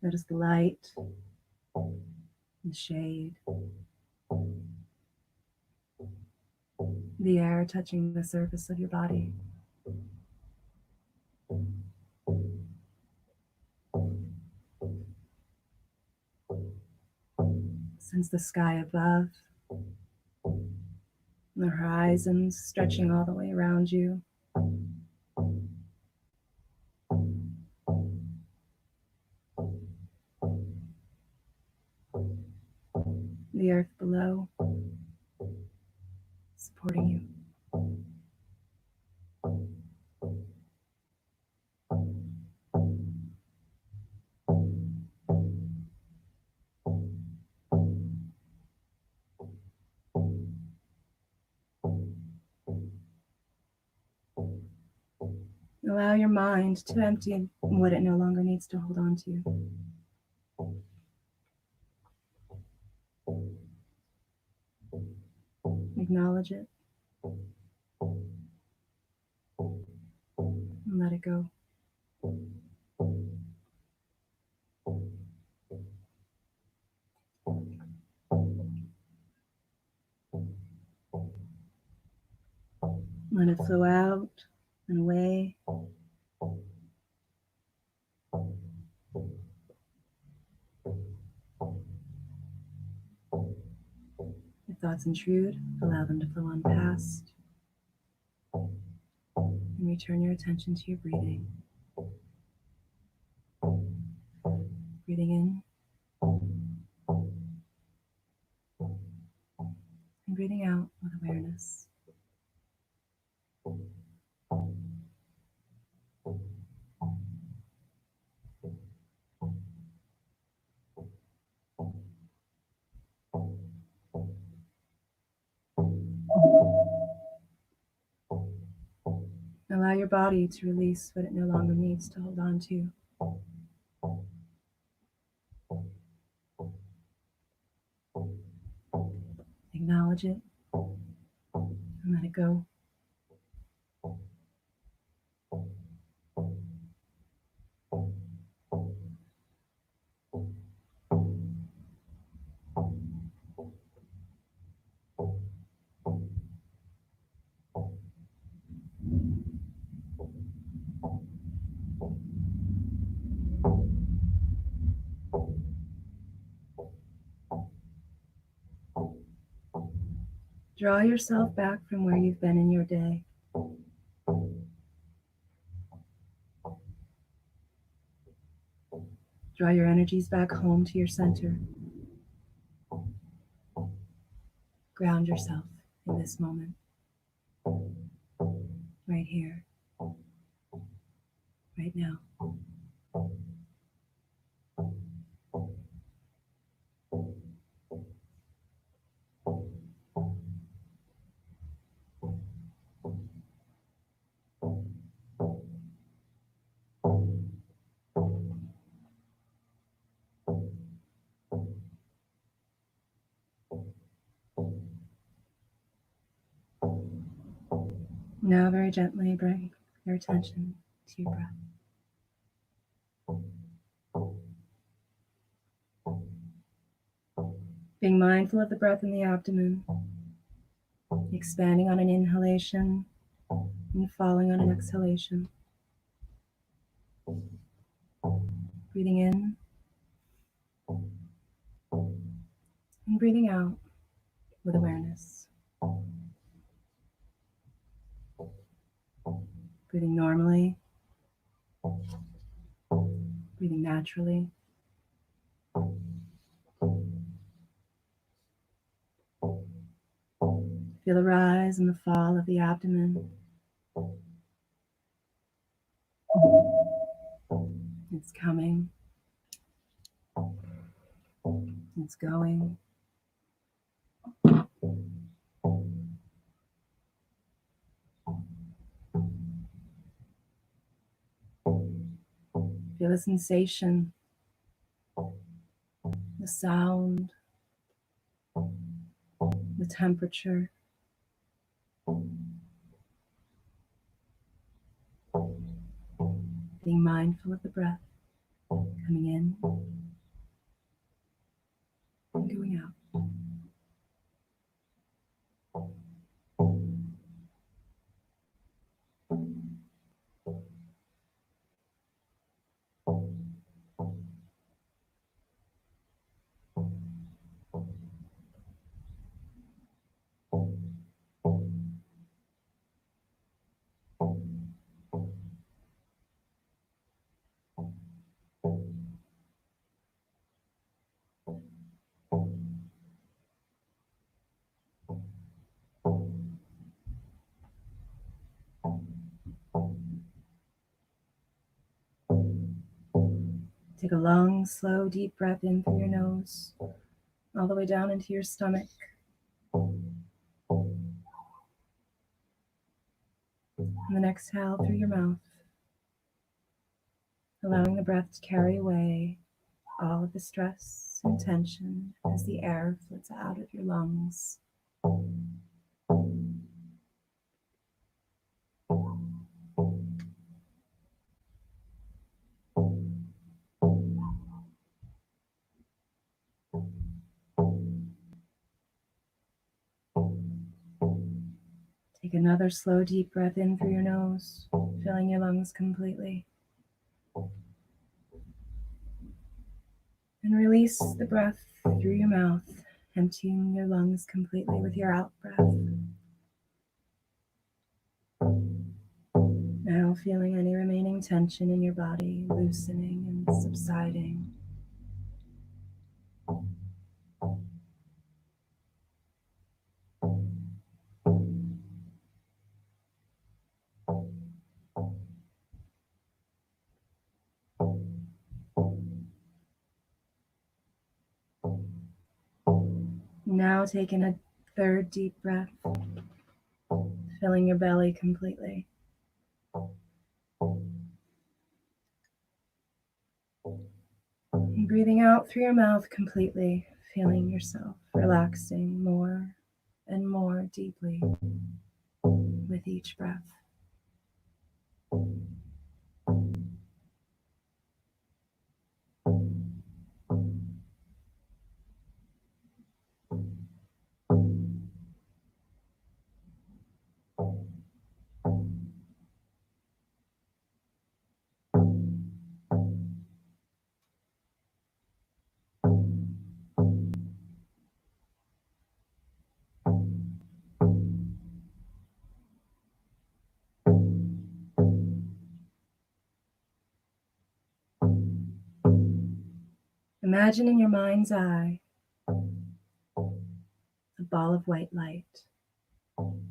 S3: Notice the light, the shade, the air touching the surface of your body. Sense the sky above, the horizons stretching all the way around you. the earth below, supporting you. Allow your mind to empty what it no longer needs to hold on to. Acknowledge it. And let it go. Let it flow out and away. If thoughts intrude, allow them to flow on past. And return your attention to your breathing. Breathing in. And breathing out with awareness. Allow your body to release what it no longer needs to hold on to. Acknowledge it and let it go. Draw yourself back from where you've been in your day. Draw your energies back home to your center. Ground yourself in this moment. Right here. Right now. Now very gently bring your attention to your breath. Being mindful of the breath in the abdomen, expanding on an inhalation and falling on an exhalation. Breathing in and breathing out with awareness. Breathing normally, breathing naturally. Feel the rise and the fall of the abdomen. It's coming. It's going. Feel the sensation, the sound, the temperature. Being mindful of the breath coming in and going out. Take a long, slow, deep breath in through your nose, all the way down into your stomach. And then exhale through your mouth, allowing the breath to carry away all of the stress and tension as the air floats out of your lungs. Take another slow, deep breath in through your nose, filling your lungs completely. And release the breath through your mouth, emptying your lungs completely with your out breath. Now feeling any remaining tension in your body loosening and subsiding. Now taking a third deep breath, filling your belly completely. And breathing out through your mouth completely, feeling yourself relaxing more and more deeply with each breath. Imagine in your mind's eye a ball of white light in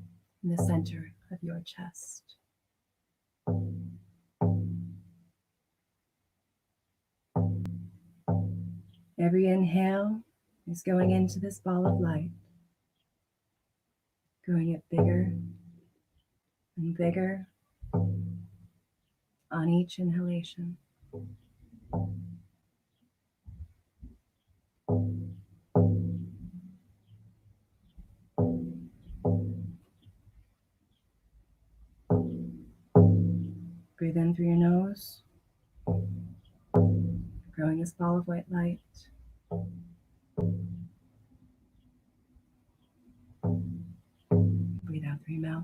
S3: the center of your chest. Every inhale is going into this ball of light, growing it bigger and bigger on each inhalation. Breathe in through your nose, growing this ball of white light. Breathe out through your mouth.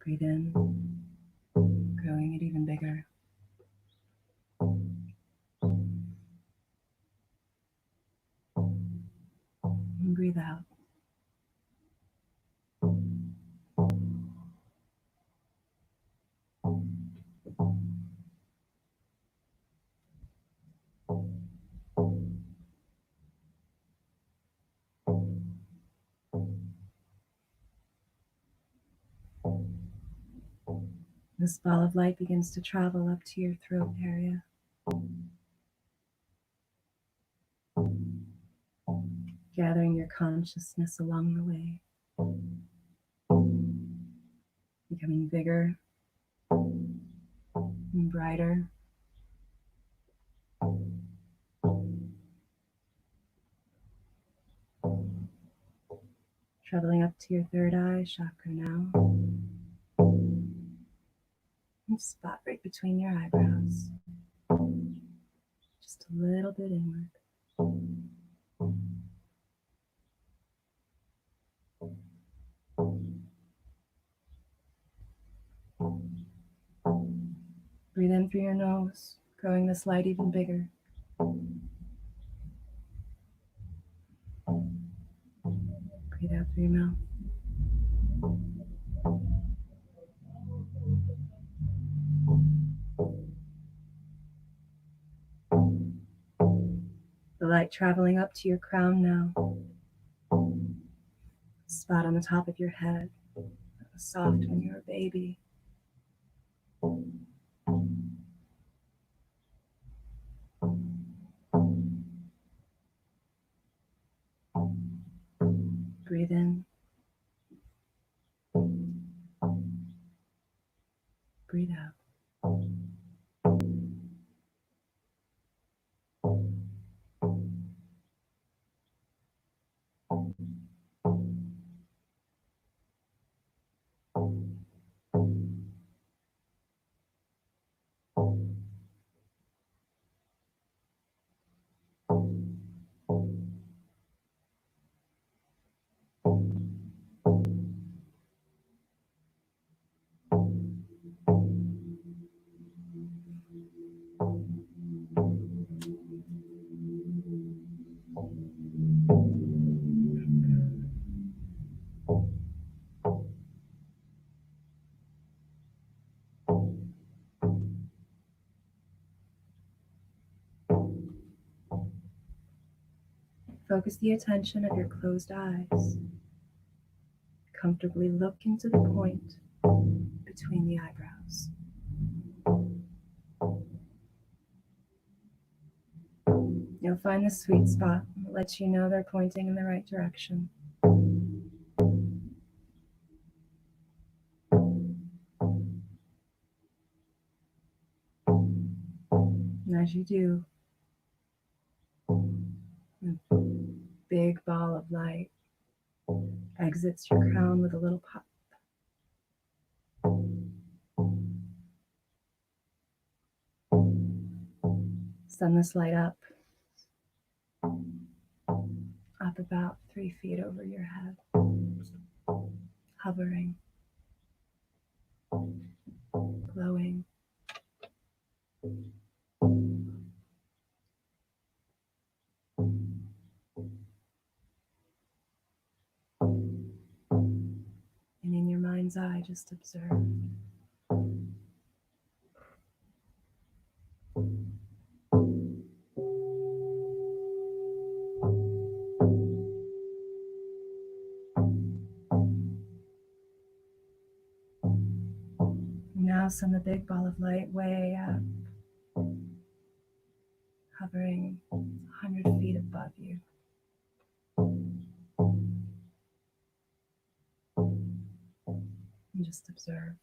S3: Breathe in, growing it even bigger. And breathe out. This ball of light begins to travel up to your throat area. Gathering your consciousness along the way. Becoming bigger and brighter. Traveling up to your third eye chakra now. And spot right between your eyebrows. Just a little bit inward. Breathe in through your nose, growing this light even bigger. Breathe out through your mouth. The light traveling up to your crown now. Spot on the top of your head that was soft when you were a baby. Breathe in. Breathe out. Focus the attention of your closed eyes. Comfortably look into the point between the eyebrows. You'll find the sweet spot that lets you know they're pointing in the right direction. And as you do, a big ball of light exits your crown with a little pop. Send this light up about 3 feet over your head, hovering, glowing. And in your mind's eye, just observe. Now send the big ball of light way up, hovering 100 feet above you. And just observe.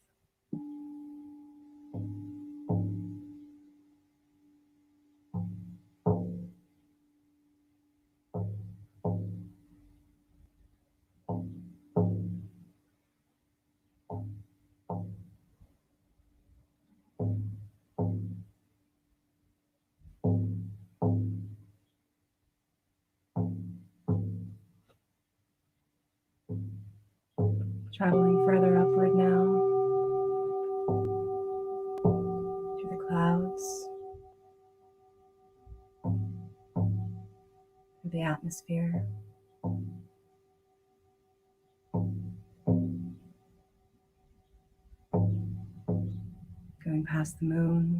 S3: Traveling further upward now, through the clouds, through the atmosphere. Going past the moon,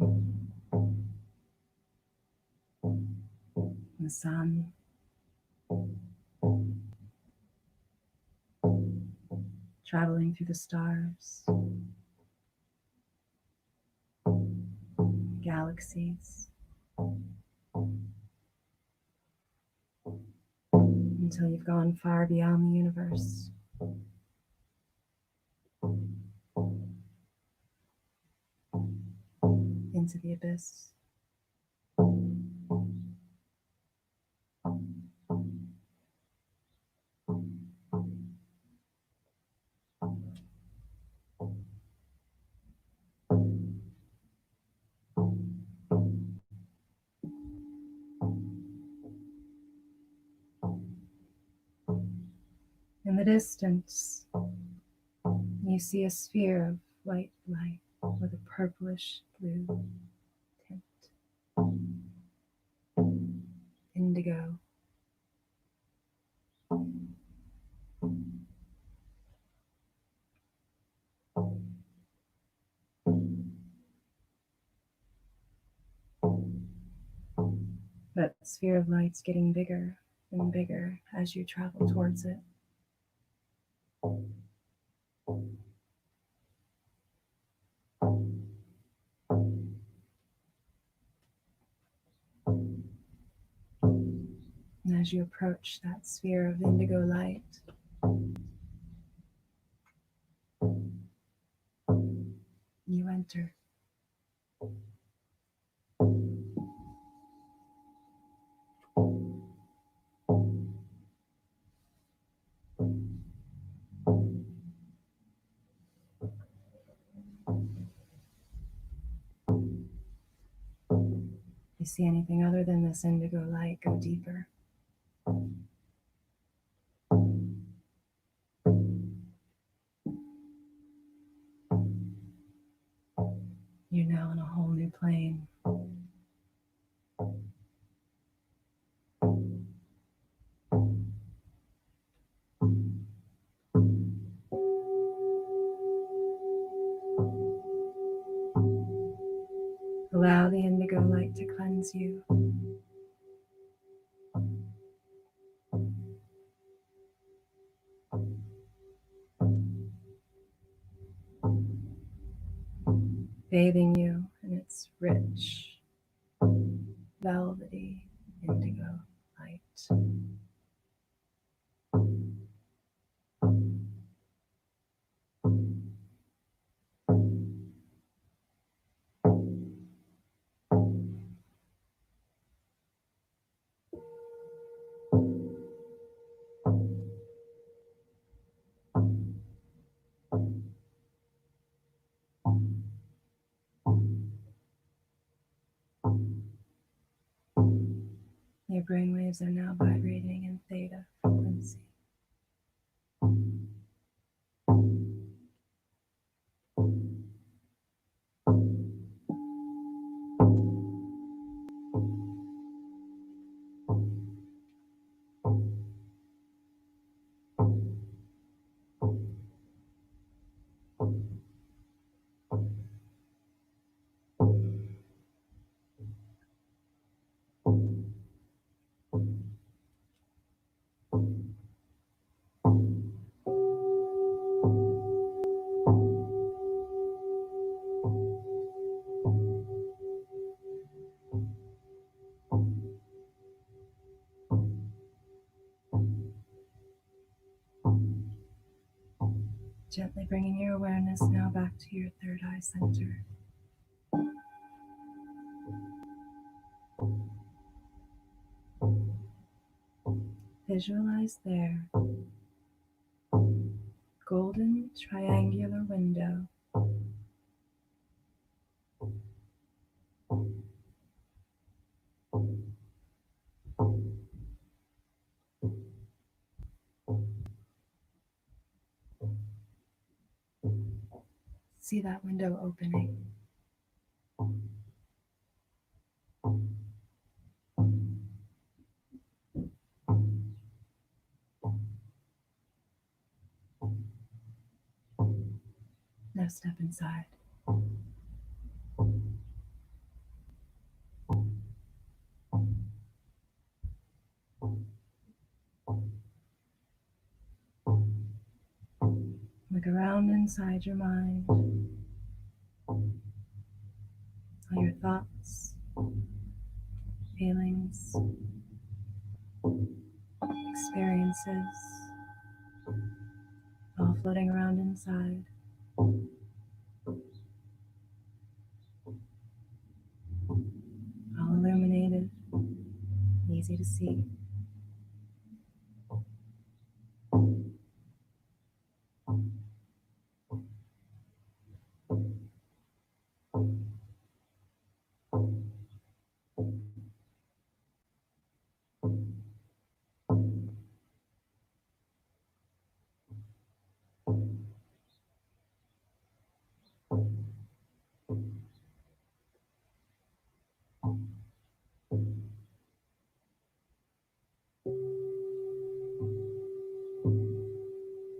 S3: the sun, traveling through the stars, galaxies, until you've gone far beyond the universe. Into the abyss. In the distance, you see a sphere of white light with a purplish blue tint. Indigo. That sphere of light's getting bigger and bigger as you travel towards it. And as you approach that sphere of indigo light, you enter. If you see anything other than this indigo light, go deeper. You're now on a whole new plane. Allow the indigo light to cleanse you. Bathing you in its rich, velvety indigo light. Your brainwaves are now vibrating in theta frequency. Gently bringing your awareness now back to your third eye center. Visualize there, golden triangular window. See that window opening. Now step inside. Look around inside your mind. All your thoughts, feelings, experiences, all floating around inside. All illuminated, easy to see.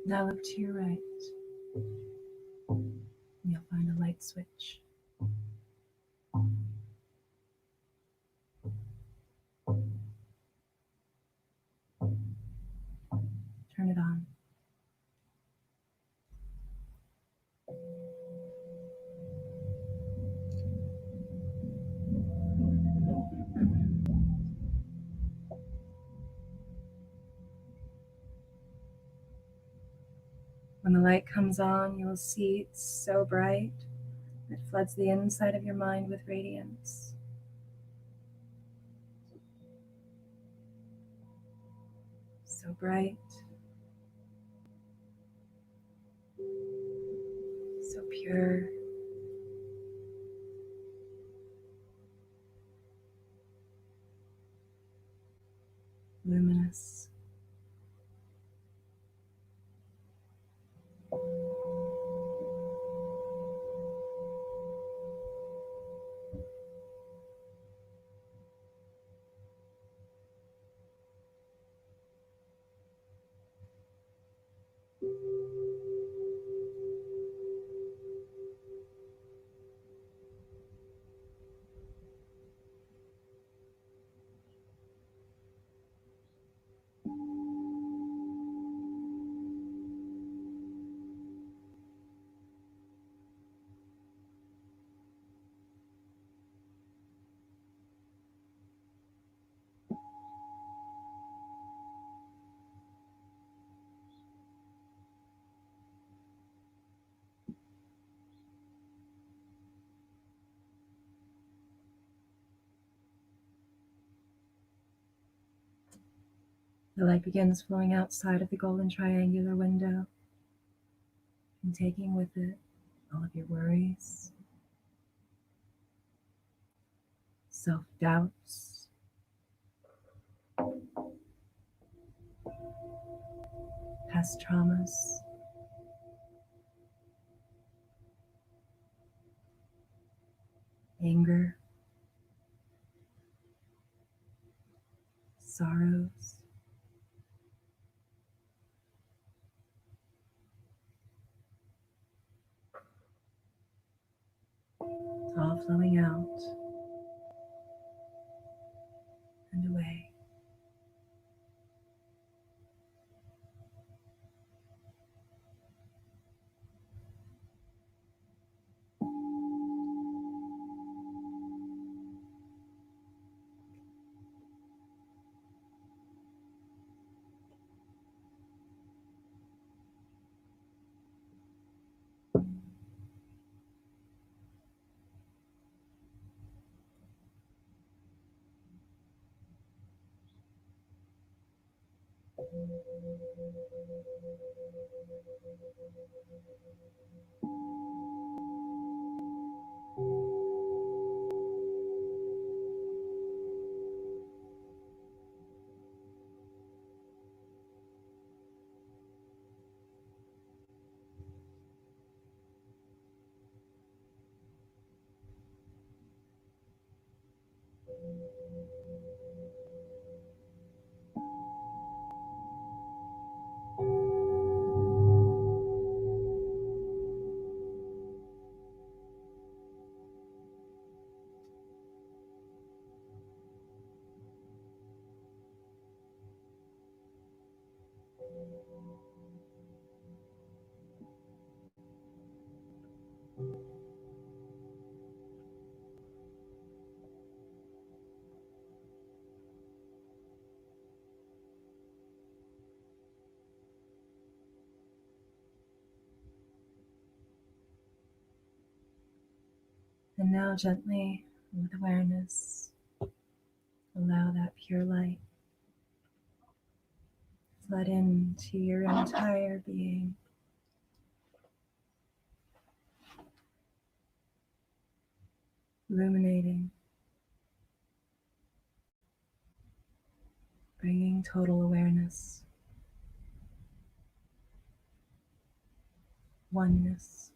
S3: Now look to your right. You'll find a light switch. turn it on. When the light comes on, you will see it's so bright it floods the inside of your mind with radiance. So bright, so pure, luminous. The light begins flowing outside of the golden triangular window and taking with it all of your worries, self-doubts, past traumas, anger, sorrows, all flowing out and away. And now gently, with awareness, allow that pure light to flood into your entire being. Illuminating, bringing total awareness, oneness.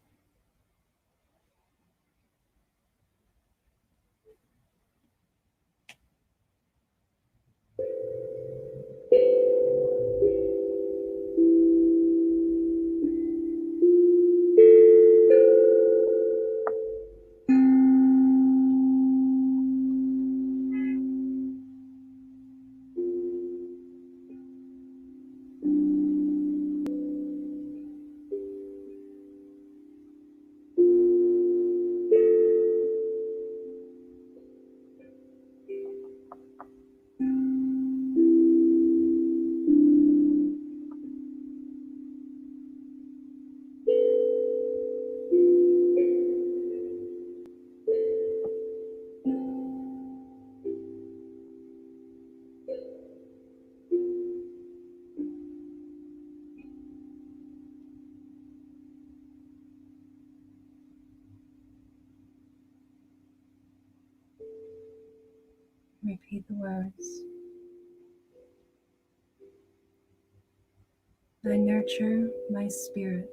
S3: Repeat the words. I nurture my spirit.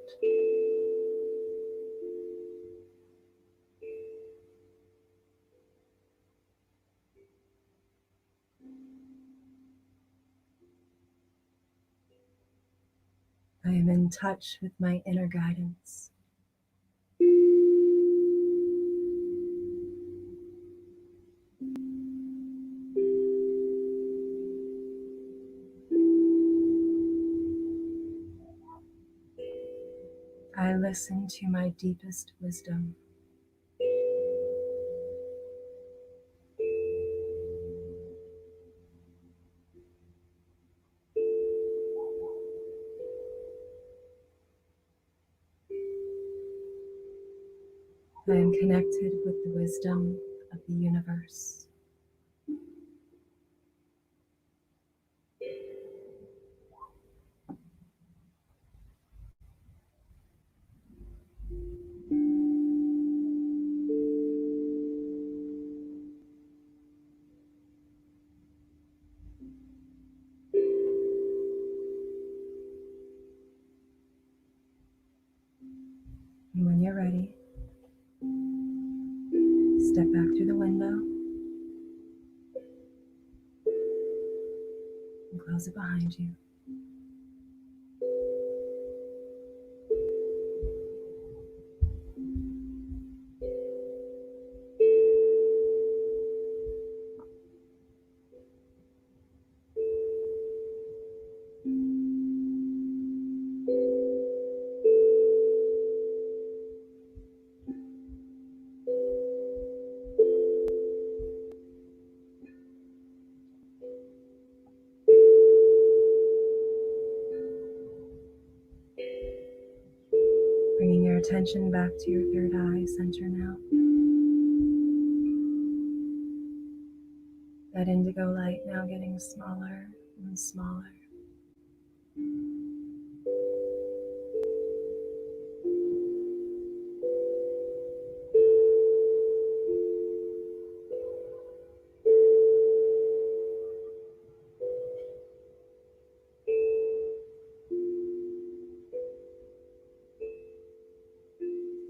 S3: I am in touch with my inner guidance. I listen to my deepest wisdom. I am connected with the wisdom of the universe. And when you're ready, step back through the window and close it behind you. Bringing your attention back to your third eye center now. That indigo light now getting smaller and smaller.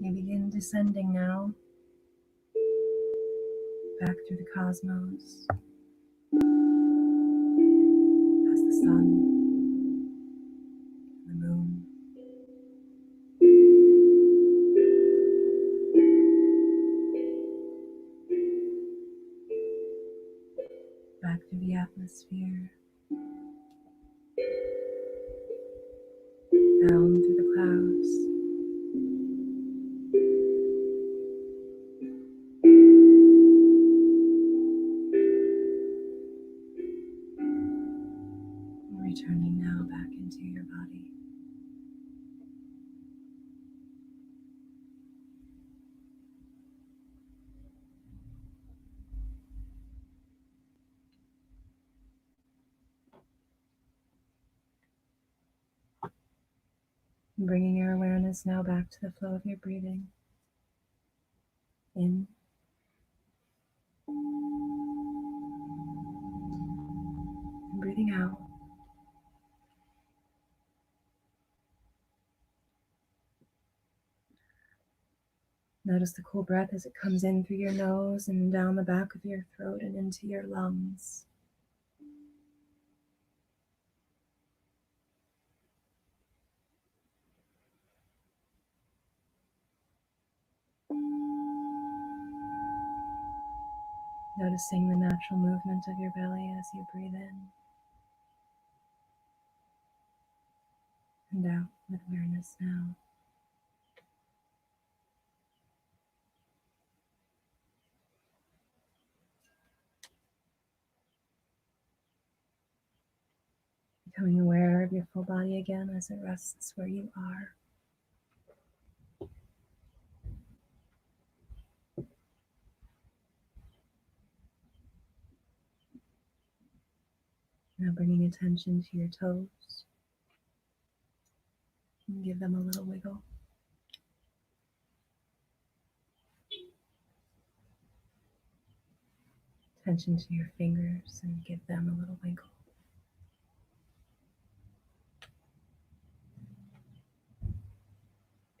S3: You begin descending now, back through the cosmos, past the sun, the moon, back through the atmosphere, down through the clouds, and returning now back into your body. And bringing your awareness now back to the flow of your breathing. In and breathing out. Notice the cool breath as it comes in through your nose and down the back of your throat and into your lungs. Noticing the natural movement of your belly as you breathe in and out with awareness now. Becoming aware of your full body again as it rests where you are. Now bringing attention to your toes. And give them a little wiggle. attention to your fingers and give them a little wiggle.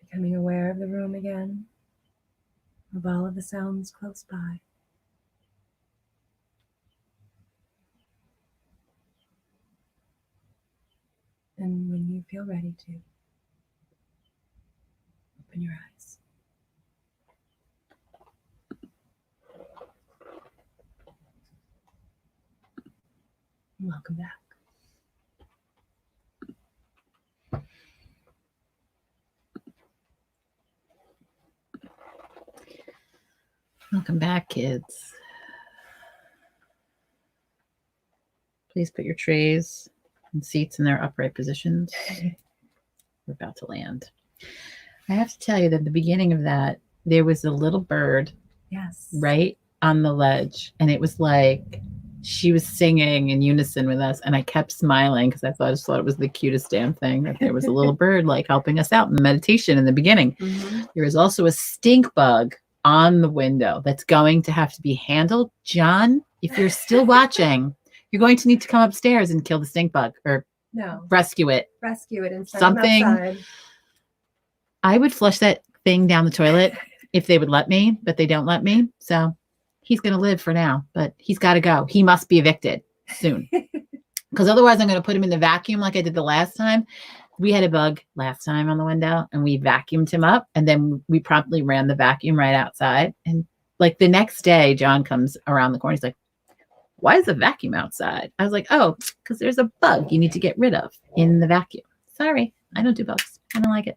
S3: Becoming aware of the room again, of all of the sounds close by. And when you feel ready to, open your eyes. Welcome back.
S1: Welcome back, kids. Please put your trays and seats in their upright positions. We're about to land. I have to tell you that at the beginning of that, there was a little bird right on the ledge. And it was like she was singing in unison with us. And I kept smiling because I just thought it was the cutest damn thing that there was a little bird like helping us out in the meditation in the beginning. Mm-hmm. There was also a stink bug on the window that's going to have to be handled. John, if you're still watching, you're going to need to come upstairs and kill the stink bug or rescue it.
S3: Rescue it and send
S1: something.
S3: Outside.
S1: I would flush that thing down the toilet if they would let me, but they don't let me. So he's going to live for now, but he's got to go. He must be evicted soon because otherwise I'm going to put him in the vacuum like I did the last time. We had a bug last time on the window and we vacuumed him up and then we promptly ran the vacuum right outside. And like the next day, John comes around the corner. He's like, why is the vacuum outside? I was like, oh, because there's a bug you need to get rid of in the vacuum. Sorry, I don't do bugs. I don't like it.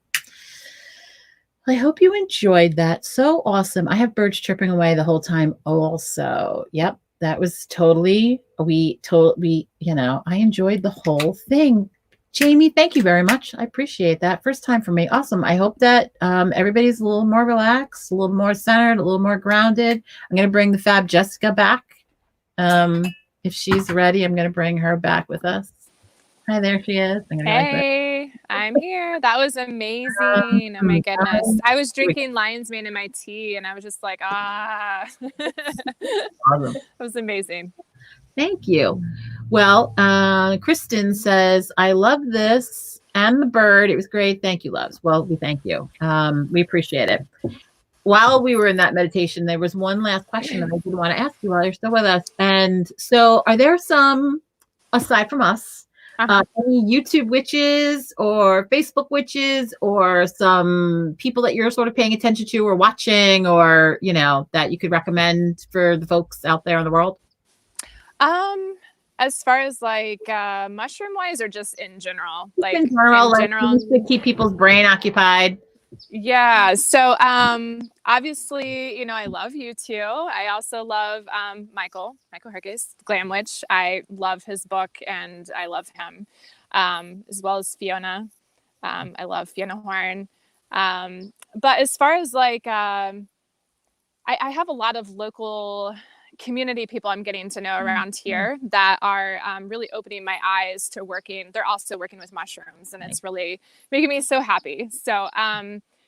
S1: I hope you enjoyed that. So awesome. I have birds chirping away the whole time also. Yep, that was totally, I enjoyed the whole thing. Jamie, thank you very much. I appreciate that. First time for me. Awesome. I hope that everybody's a little more relaxed, a little more centered, a little more grounded. I'm going to bring the Fab Jessica back. If she's ready, I'm going to bring her back with us. Hi, there she is.
S4: Hey, I'm here. That was amazing. Oh my goodness. I was drinking Lion's Mane in my tea and I was just like, Awesome. It was amazing.
S1: Thank you. Well, Kristen says, I love this and the bird. It was great. Thank you, loves. Well, we thank you. We appreciate it. While we were in that meditation, there was one last question that I did want to ask you while you're still with us. And so are there some, aside from us, any YouTube witches or Facebook witches or some people that you're sort of paying attention to or watching or, that you could recommend for the folks out there in the world?
S4: As far as like mushroom wise or just in general? Like
S1: in general, to keep people's brain occupied.
S4: Yeah. So obviously, I love you too. I also love Michael Herkes, Glam Witch. I love his book and I love him. As well as Fiona. I love Fiona Horn. But as far as like I have a lot of local community people I'm getting to know around here that are really opening my eyes to working. They're also working with mushrooms and it's really making me so happy. So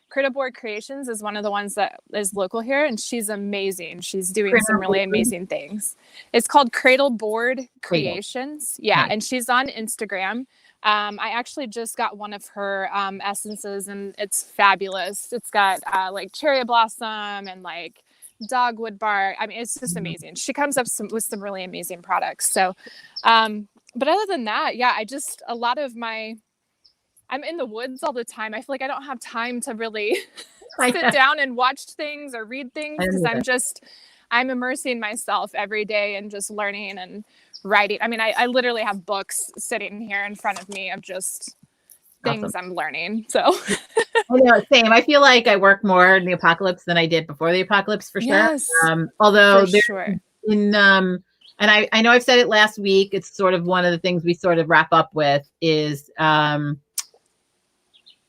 S4: Cradle Board Creations is one of the ones that is local here and she's amazing. She's doing some really amazing things. It's called Cradle Board Creations. Yeah. Right. And she's on Instagram. I actually just got one of her essences and it's fabulous. It's got like cherry blossom and like dogwood bark. I mean, it's just amazing. She comes up with some really amazing products. So, but other than that, yeah, I'm in the woods all the time. I feel like I don't have time to really sit down and watch things or read things because I'm immersing myself every day and just learning and writing. I mean, I literally have books sitting here in front of me of just things I'm learning. So
S1: I know, same. I feel like I work more in the apocalypse than I did before the apocalypse for sure. Although and I know I've said it last week, it's sort of one of the things we sort of wrap up with is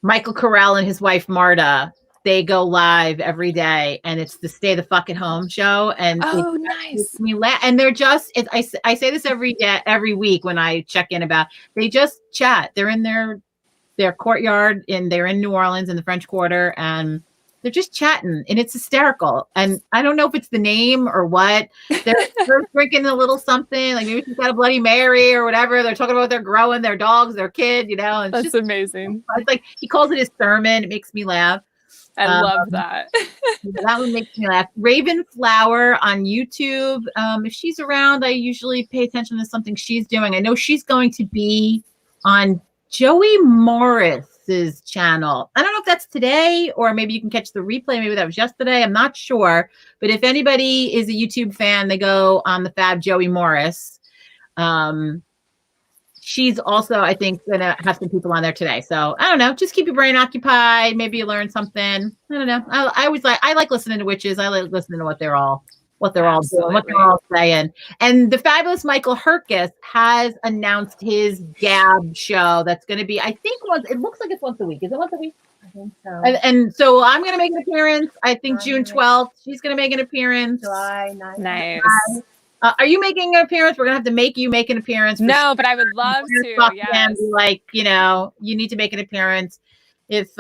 S1: Michael Carell and his wife Marta. They go live every day and it's the Stay the Fuck at Home show. And
S4: nice.
S1: And they're just, I say this every week when I check in about, they just chat. They're in their courtyard they're in New Orleans in the French Quarter and they're just chatting and it's hysterical. And I don't know if it's the name or what. They're drinking a little something, like maybe she's got a Bloody Mary or whatever. They're talking about their growing, their dogs, their kid, you know. And
S4: That's amazing.
S1: It's like he calls it his sermon. It makes me laugh.
S4: I love that.
S1: That one makes me laugh. Raven Flower on YouTube. If she's around, I usually pay attention to something she's doing. I know she's going to be on Joey Morris's channel. I don't know if that's today or maybe you can catch the replay. Maybe that was yesterday. I'm not sure. But if anybody is a YouTube fan, they go on the Fab Joey Morris. She's also, I think, gonna have some people on there today. So I don't know. Just keep your brain occupied. Maybe you learn something. I don't know. I like listening to witches. I like listening to what they're all doing, what they're all saying. And the fabulous Michael Herkus has announced his Gab show. That's going to be, I think, it looks like it's once a week. Is it once a week?
S3: I think so.
S1: And so I'm going to make an appearance. I think June 12th. She's going to make an appearance.
S3: July 9th.
S4: Nice.
S1: Are you making an appearance? We're gonna have to make you make an appearance.
S4: No, but I would love to. Yes.
S1: Like, you know, you need to make an appearance if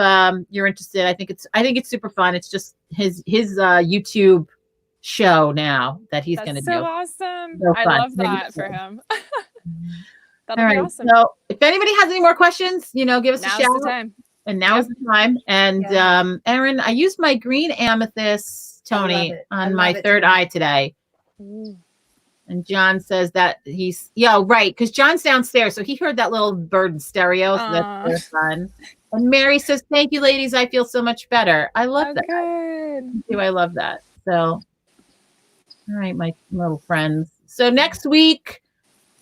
S1: you're interested. I think it's super fun. It's just his YouTube show now that he's gonna do.
S4: Awesome.
S1: So
S4: I love that for him. That'll be awesome.
S1: So if anybody has any more questions, you know, give us a shout.
S4: The time.
S1: And now is the time. And Erin, I used my green amethyst, Tony, on my third eye today.
S4: Ooh.
S1: And John says that right, because John's downstairs, so he heard that little bird in stereo. So that's very fun. And Mary says, "Thank you, ladies. I feel so much better." I love that. Thank you. I love that. So, all right, my little friends. So next week,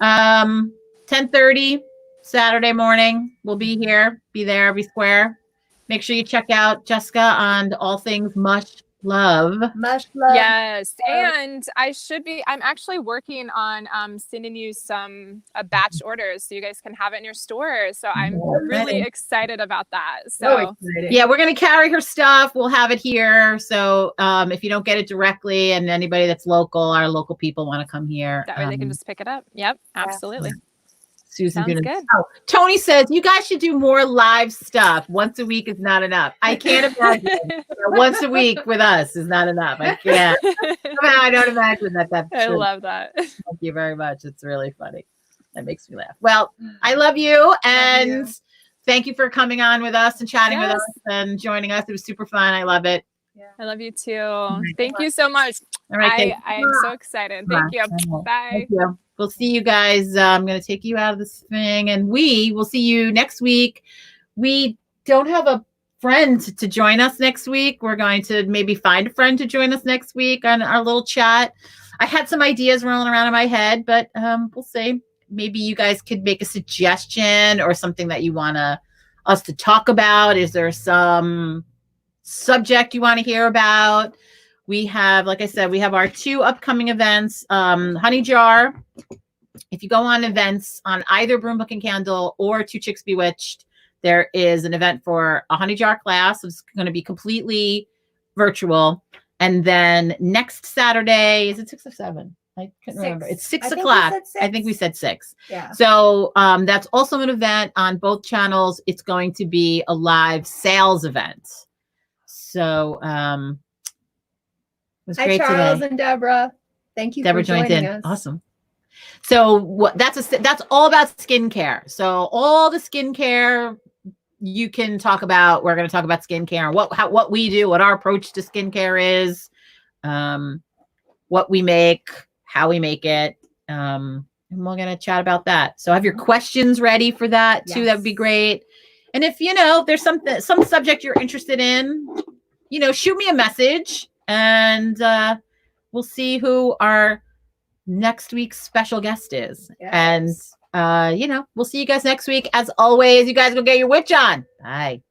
S1: 10:30 Saturday morning, we'll be here. Be there. Be square. Make sure you check out Jessica on all things MUSH Love.
S3: MUSH Love.
S4: Yes. And I'm actually working on sending you some batch orders so you guys can have it in your store. So I'm really excited about that. So
S1: yeah, we're going to carry her stuff. We'll have it here. So if you don't get it directly and anybody that's local, our local people want to come here.
S4: That way they can just pick it up. Yep. Absolutely.
S1: Susan,
S4: sounds good.
S1: Oh, Tony says you guys should do more live stuff. Once a week is not enough. I can't imagine once a week with us is not enough. I can't. I don't imagine that.
S4: I love that.
S1: Thank you very much. It's really funny. That makes me laugh. Well, I love you and thank you for coming on with us and chatting with us and joining us. It was super fun. I love it.
S4: Yeah. I love you too. Thank you so much.
S1: All right.
S4: I am so excited. Thank you. Bye.
S1: Thank you. We'll see you guys. I'm going to take you out of this thing and we will see you next week. We don't have a friend to join us next week. We're going to maybe find a friend to join us next week on our little chat. I had some ideas rolling around in my head, but we'll see. Maybe you guys could make a suggestion or something that you want us to talk about. Is there some subject you want to hear about? We have, like I said, we have our 2 upcoming events. Honey Jar. If you go on events on either Broom Book and Candle or 2 Chicks Bewitched, there is an event for a Honey Jar class. It's going to be completely virtual. And then next Saturday, is it 6 or 7? I can't remember. It's 6 o'clock. I think we said 6.
S3: Yeah.
S1: So that's also an event on both channels. It's going to be a live sales event. So it was great
S3: Charles
S1: today.
S3: And Deborah. Thank you
S1: Deborah
S3: for joining
S1: joined in.
S3: us.
S1: Awesome. So that's all about skincare. So all the skincare you can talk about. We're going to talk about skincare and what we do, what our approach to skincare is, what we make, how we make it. And we're going to chat about that. So have your questions ready for that too.
S3: Yes.
S1: That would be great. And if, there's some subject you're interested in, shoot me a message and we'll see who our next week's special guest is.
S3: Yes.
S1: And, we'll see you guys next week. As always, you guys go get your witch on. Bye.